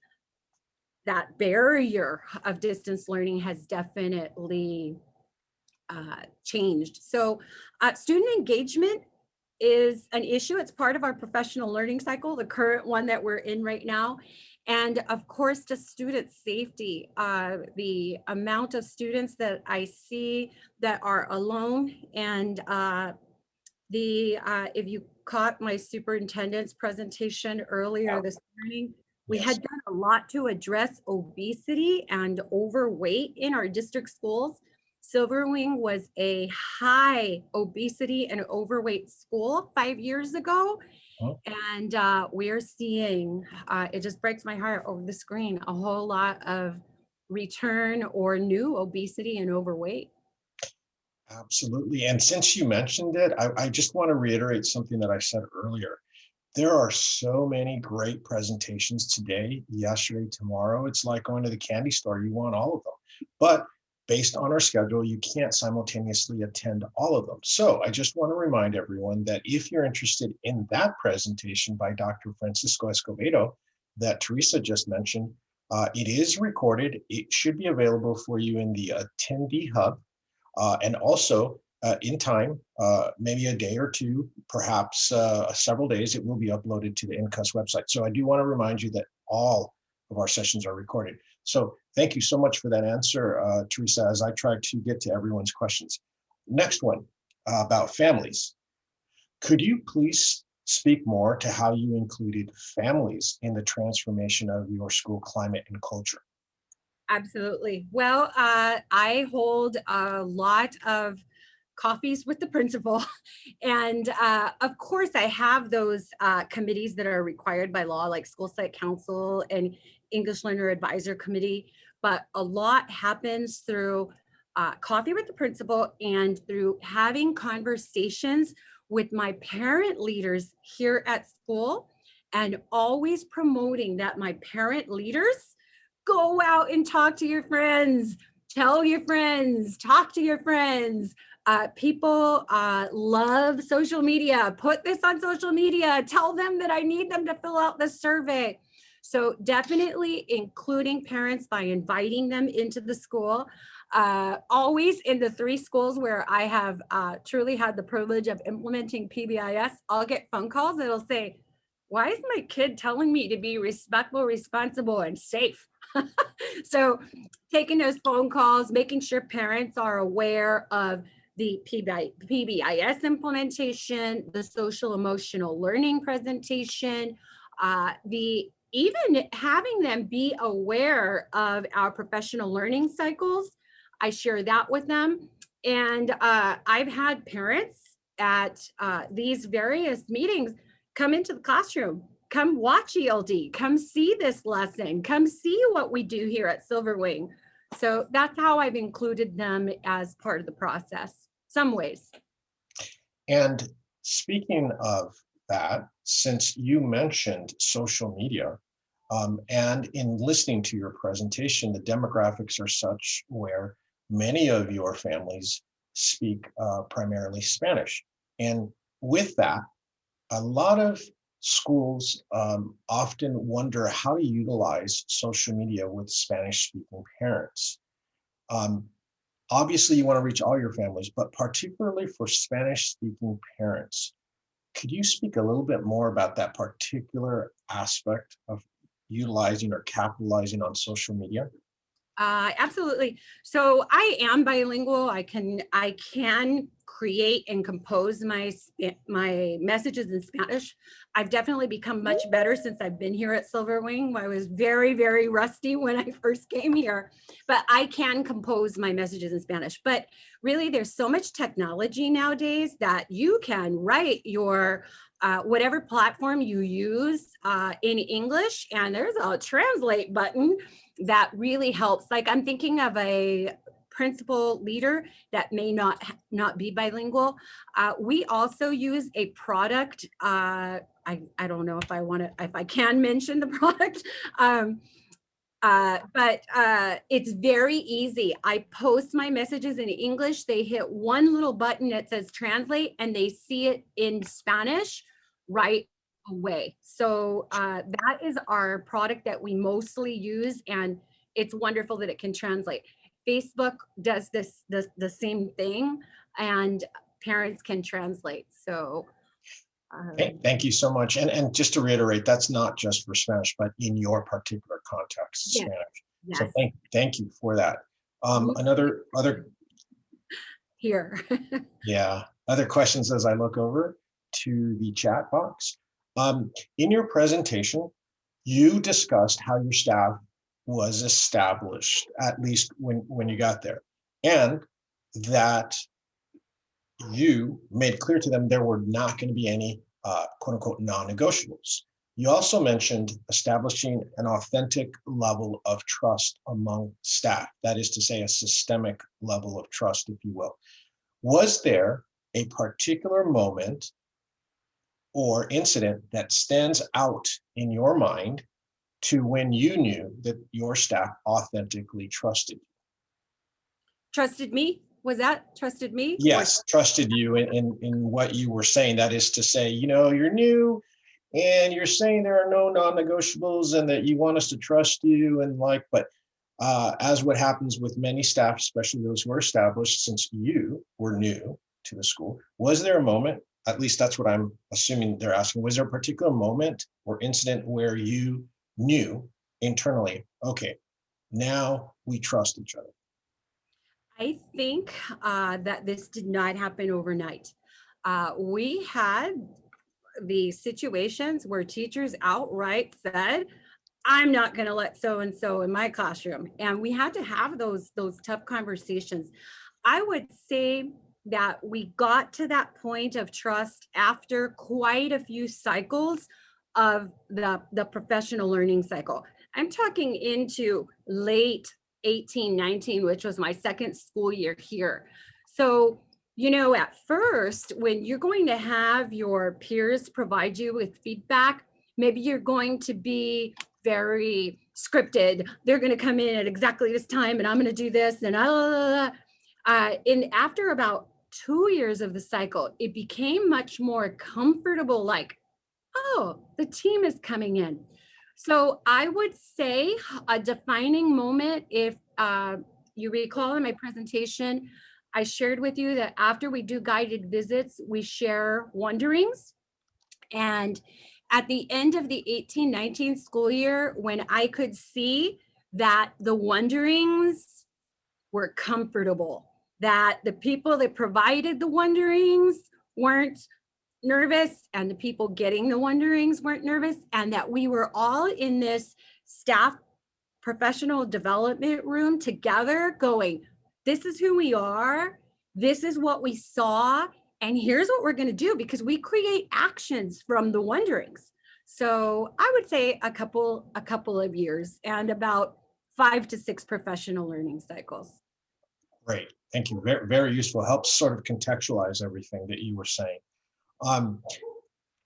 B: barrier of distance learning has definitely changed. So student engagement is an issue. It's part of our professional learning cycle, the current one that we're in right now. And of course, to student safety, the amount of students that I see that are alone and if you caught my superintendent's presentation earlier this morning, We
A: Yes.
B: had done a lot to address obesity and overweight in our district schools. Silverwing was a high obesity and overweight school 5 years ago.
A: Huh?
B: And we're seeing, it just breaks my heart over the screen, a whole lot of return or new obesity and overweight.
A: Absolutely. And since you mentioned it, I just want to reiterate something that I said earlier. There are so many great presentations today, yesterday, tomorrow. It's like going to the candy store. You want all of them. But based on our schedule, you can't simultaneously attend all of them. So I just want to remind everyone that if you're interested in that presentation by Dr. Francisco Escobedo that Teresa just mentioned, it is recorded. It should be available for you in the attendee hub. And also in time, maybe a day or two, perhaps several days, it will be uploaded to the INCUS website. So I do want to remind you that all of our sessions are recorded. So thank you so much for that answer, Teresa, as I try to get to everyone's questions. Next one, about families. Could you please speak more to how you included families in the transformation of your school climate and culture?
B: Absolutely. Well, I hold a lot of coffees with the principal. And of course, I have those committees that are required by law, like School Site Council and English Learner Advisor Committee. But a lot happens through coffee with the principal and through having conversations with my parent leaders here at school, and always promoting that my parent leaders go out and talk to your friends, tell your friends, talk to your friends. People love social media. Put this on social media. Tell them that I need them to fill out the survey. So definitely including parents by inviting them into the school. Always in the 3 schools where I have truly had the privilege of implementing PBIS, I'll get phone calls that'll say, why is my kid telling me to be respectful, responsible, and safe? So taking those phone calls, making sure parents are aware of the PBIS implementation, the social emotional learning presentation, the even having them be aware of our professional learning cycles. I share that with them. And I've had parents at these various meetings come into the classroom, come watch ELD, come see this lesson, come see what we do here at Silverwing. So that's how I've included them as part of the process, some ways.
A: And speaking of that, since you mentioned social media, and in listening to your presentation, the demographics are such where many of your families speak primarily Spanish. And with that, a lot of schools often wonder how to utilize social media with Spanish speaking parents. Um, Obviously, you want to reach all your families, but particularly for Spanish speaking parents, could you speak a little bit more about that particular aspect of utilizing or capitalizing on social media?
B: Absolutely. So I am bilingual. I can create and compose my messages in Spanish. I've definitely become much better since I've been here at Silverwing. I was very, very rusty when I first came here, but I can compose my messages in Spanish. But really, there's so much technology nowadays that you can write your whatever platform you use in English, and there's a translate button that really helps. Like I'm thinking of a principal leader that may not be bilingual. We also use a product. I don't know if I can mention the product. But it's very easy. I post my messages in English. They hit one little button that says translate and they see it in Spanish right away. So that is our product that we mostly use, and it's wonderful that it can translate. Facebook does the same thing, and parents can translate. So
A: Thank you so much. And just to reiterate, that's not just for Spanish, but in your particular context,
B: yes,
A: Spanish. So
B: yes,
A: thank you for that. Other
B: here.
A: Yeah, other questions as I look over to the chat box. In your presentation, You discussed how your staff was established, at least when you got there, and that you made clear to them there were not going to be any quote unquote non-negotiables. You also mentioned establishing an authentic level of trust among staff, that is to say, a systemic level of trust, if you will. Was there a particular moment or incident that stands out in your mind to when you knew that your staff authentically trusted you?
B: Trusted me? Was that trusted me? Or
A: Yes, trusted you in what you were saying. That is to say, you're new and you're saying there are no non-negotiables and that you want us to trust you but as what happens with many staff, especially those who are established, since you were new to the school, was there a moment, at least that's what I'm assuming they're asking, was there a particular moment or incident where you knew internally, okay, now we trust each other?
B: I think that this did not happen overnight. We had the situations where teachers outright said, I'm not going to let so and so in my classroom, and we had to have those tough conversations. I would say that we got to that point of trust after quite a few cycles of the professional learning cycle. I'm talking into late 18, 19, which was my second school year here. So, at first, when you're going to have your peers provide you with feedback, maybe you're going to be very scripted. They're going to come in at exactly this time, and I'm going to do this, and and after about 2 years of the cycle, it became much more comfortable. Like, oh, the team is coming in. So I would say a defining moment, if you recall in my presentation, I shared with you that after we do guided visits, we share wonderings. And at the end of the 18-19 school year, when I could see that the wonderings were comfortable, that the people that provided the wonderings weren't nervous, and the people getting the wonderings weren't nervous, and that we were all in this staff professional development room together going, this is who we are, this is what we saw, and here's what we're going to do, because we create actions from the wonderings. So I would say a couple of years and about 5 to 6 professional learning cycles.
A: Great, thank you. Very, very useful. Helps sort of contextualize everything that you were saying.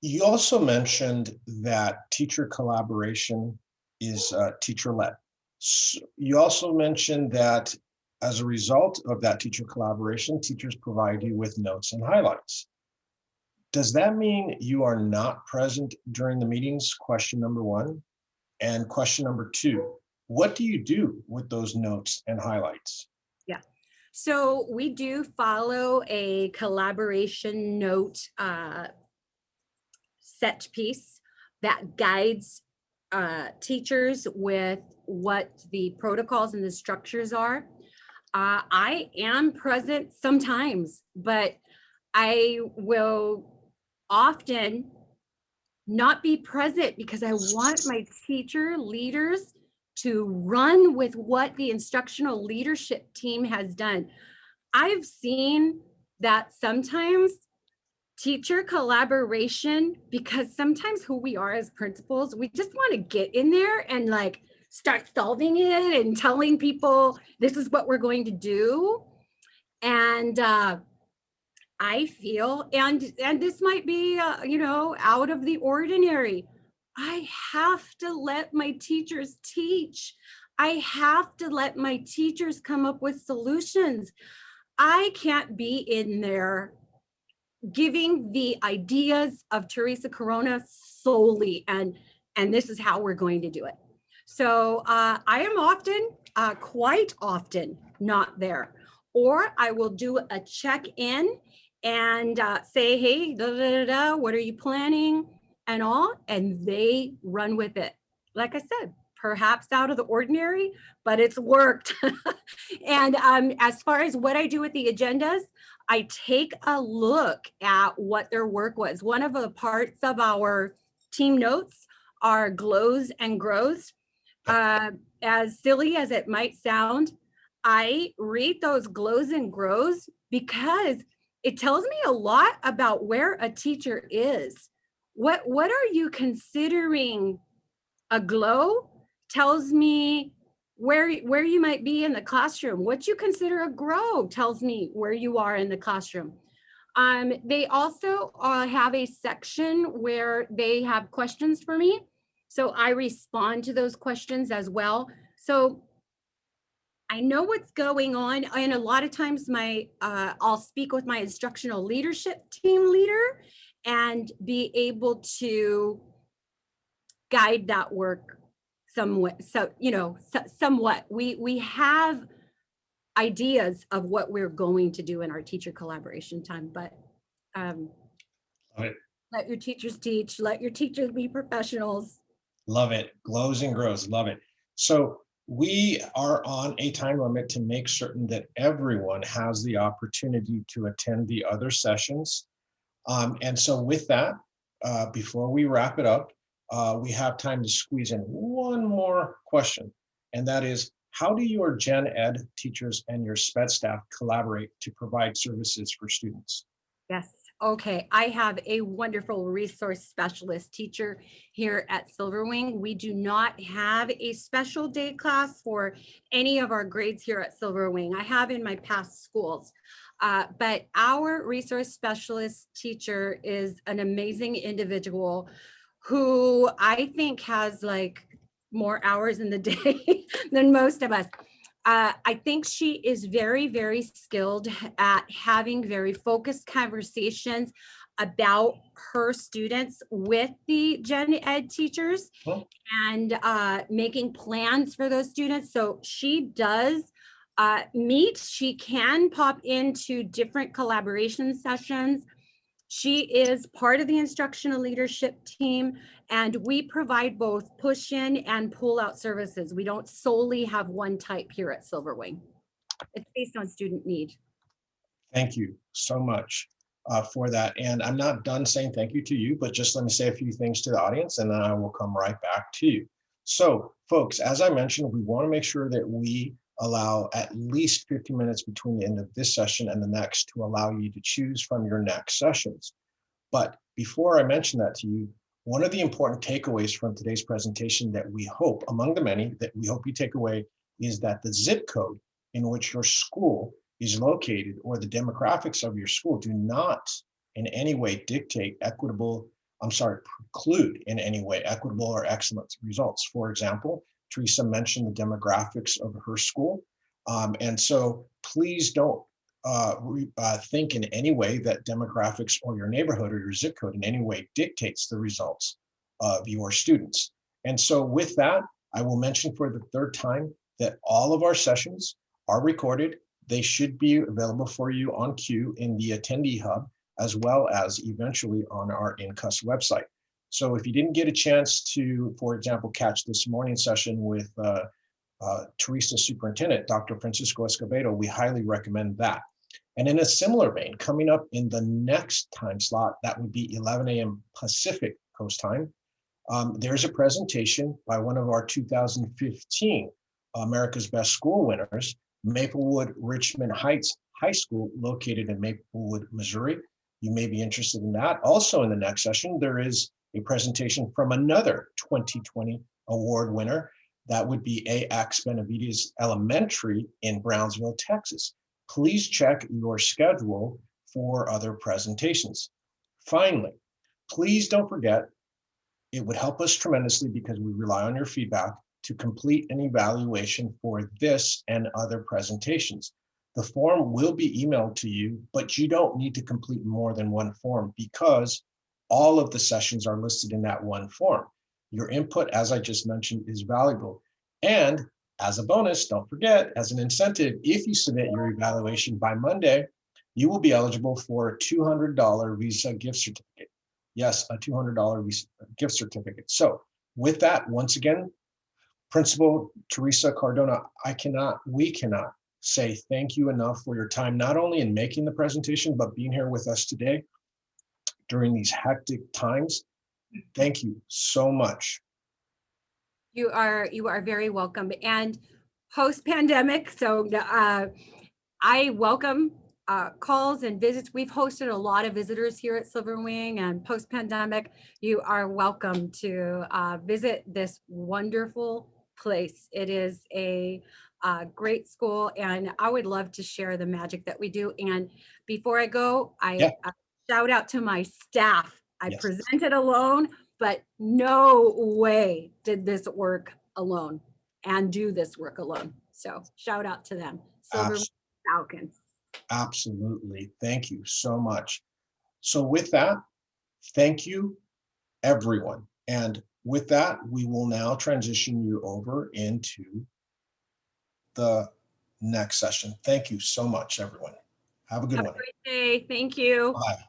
A: You also mentioned that teacher collaboration is teacher-led. So you also mentioned that as a result of that teacher collaboration, teachers provide you with notes and highlights. Does that mean you are not present during the meetings? Question number one. And question number two, what do you do with those notes and highlights?
B: Yeah. So we do follow a collaboration note set piece that guides teachers with what the protocols and the structures are. I am present sometimes, but I will often not be present because I want my teacher leaders to run with what the instructional leadership team has done. I've seen that sometimes teacher collaboration, because sometimes who we are as principals, we just want to get in there and like start solving it and telling people this is what we're going to do. And I feel, and this might be out of the ordinary, I have to let my teachers teach. I have to let my teachers come up with solutions. I can't be in there giving the ideas of Teresa Corona solely, and this is how we're going to do it. So I am often, quite often, not there, or I will do a check-in and say, hey, what are you planning and all, and they run with it. Like I said, perhaps out of the ordinary, but it's worked. And as far as what I do with the agendas, I take a look at what their work was. One of the parts of our team notes are glows and grows. As silly as it might sound, I read those glows and grows because it tells me a lot about where a teacher is. What are you considering a glow? Tells me where you might be in the classroom. What you consider a grow tells me where you are in the classroom. They also have a section where they have questions for me. So I respond to those questions as well. So I know what's going on. And a lot of times I'll speak with my instructional leadership team leader and be able to guide that work somewhat. So, somewhat we have ideas of what we're going to do in our teacher collaboration time, but um,
A: Love it.
B: let your teachers teach, let your teachers be professionals.
A: Love it. Glows and grows. Love it. So we are on a time limit to make certain that everyone has the opportunity to attend the other sessions. And so with that, before we wrap it up, we have time to squeeze in one more question. And that is, how do your Gen Ed teachers and your SPED staff collaborate to provide services for students?
B: Yes. Okay. I have a wonderful resource specialist teacher here at Silverwing. We do not have a special day class for any of our grades here at Silverwing. I have in my past schools. But our resource specialist teacher is an amazing individual who I think has like more hours in the day than most of us. I think she is very, very skilled at having very focused conversations about her students with the Gen Ed teachers
A: Huh?
B: and making plans for those students. So she does meet, she can pop into different collaboration sessions. She is part of the instructional leadership team, and we provide both push-in and pull-out services. We don't solely have one type here at Silverwing. It's based on student need.
A: Thank you so much for that. And I'm not done saying thank you to you, but just let me say a few things to the audience and then I will come right back to you. So folks, as I mentioned, we want to make sure that we allow at least 50 minutes between the end of this session and the next to allow you to choose from your next sessions. But before I mention that to you, one of the important takeaways from today's presentation that we hope, among the many that we hope you take away, is that the zip code in which your school is located or the demographics of your school do not in any way preclude in any way equitable or excellent results. For example, Teresa mentioned the demographics of her school. And so please don't think in any way that demographics or your neighborhood or your zip code in any way dictates the results of your students. And so with that, I will mention for the third time that all of our sessions are recorded. They should be available for you on cue in the attendee hub, as well as eventually on our INCUS website. So if you didn't get a chance to, for example, catch this morning session with Teresa Superintendent, Dr. Francisco Escobedo, we highly recommend that. And in a similar vein, coming up in the next time slot, that would be 11 a.m. Pacific Coast time, there's a presentation by one of our 2015 America's Best School winners, Maplewood Richmond Heights High School, located in Maplewood, Missouri. You may be interested in that. Also in the next session, there is a presentation from another 2020 award winner. That would be AX Benavides Elementary in Brownsville, Texas. Please check your schedule for other presentations. Finally, please don't forget, it would help us tremendously because we rely on your feedback to complete an evaluation for this and other presentations. The form will be emailed to you, but you don't need to complete more than one form because all of the sessions are listed in that one form. Your input, as I just mentioned, is valuable. And as a bonus, don't forget, as an incentive, if you submit your evaluation by Monday, you will be eligible for a $200 Visa gift certificate. Yes, a $200 Visa gift certificate. So with that, once again, Principal Teresa Cardona, we cannot say thank you enough for your time, not only in making the presentation, but being here with us today during these hectic times. Thank you so much
B: You are very welcome. And post-pandemic, so I welcome calls and visits. We've hosted a lot of visitors here at Silverwing, and post-pandemic, you are welcome to visit this wonderful place. It is a great school, and I would love to share the magic that we do. And before I go,
A: Yeah.
B: I shout out to my staff. I
A: Yes.
B: presented alone, but no way did this work alone and do this work alone. So shout out to them. Silver
A: Abs-
B: Falcons.
A: Absolutely. Thank you so much. So with that, thank you, everyone. And with that, we will now transition you over into the next session. Thank you so much, everyone. Have a good
B: Have a
A: one.
B: great day. Thank you.
A: Bye.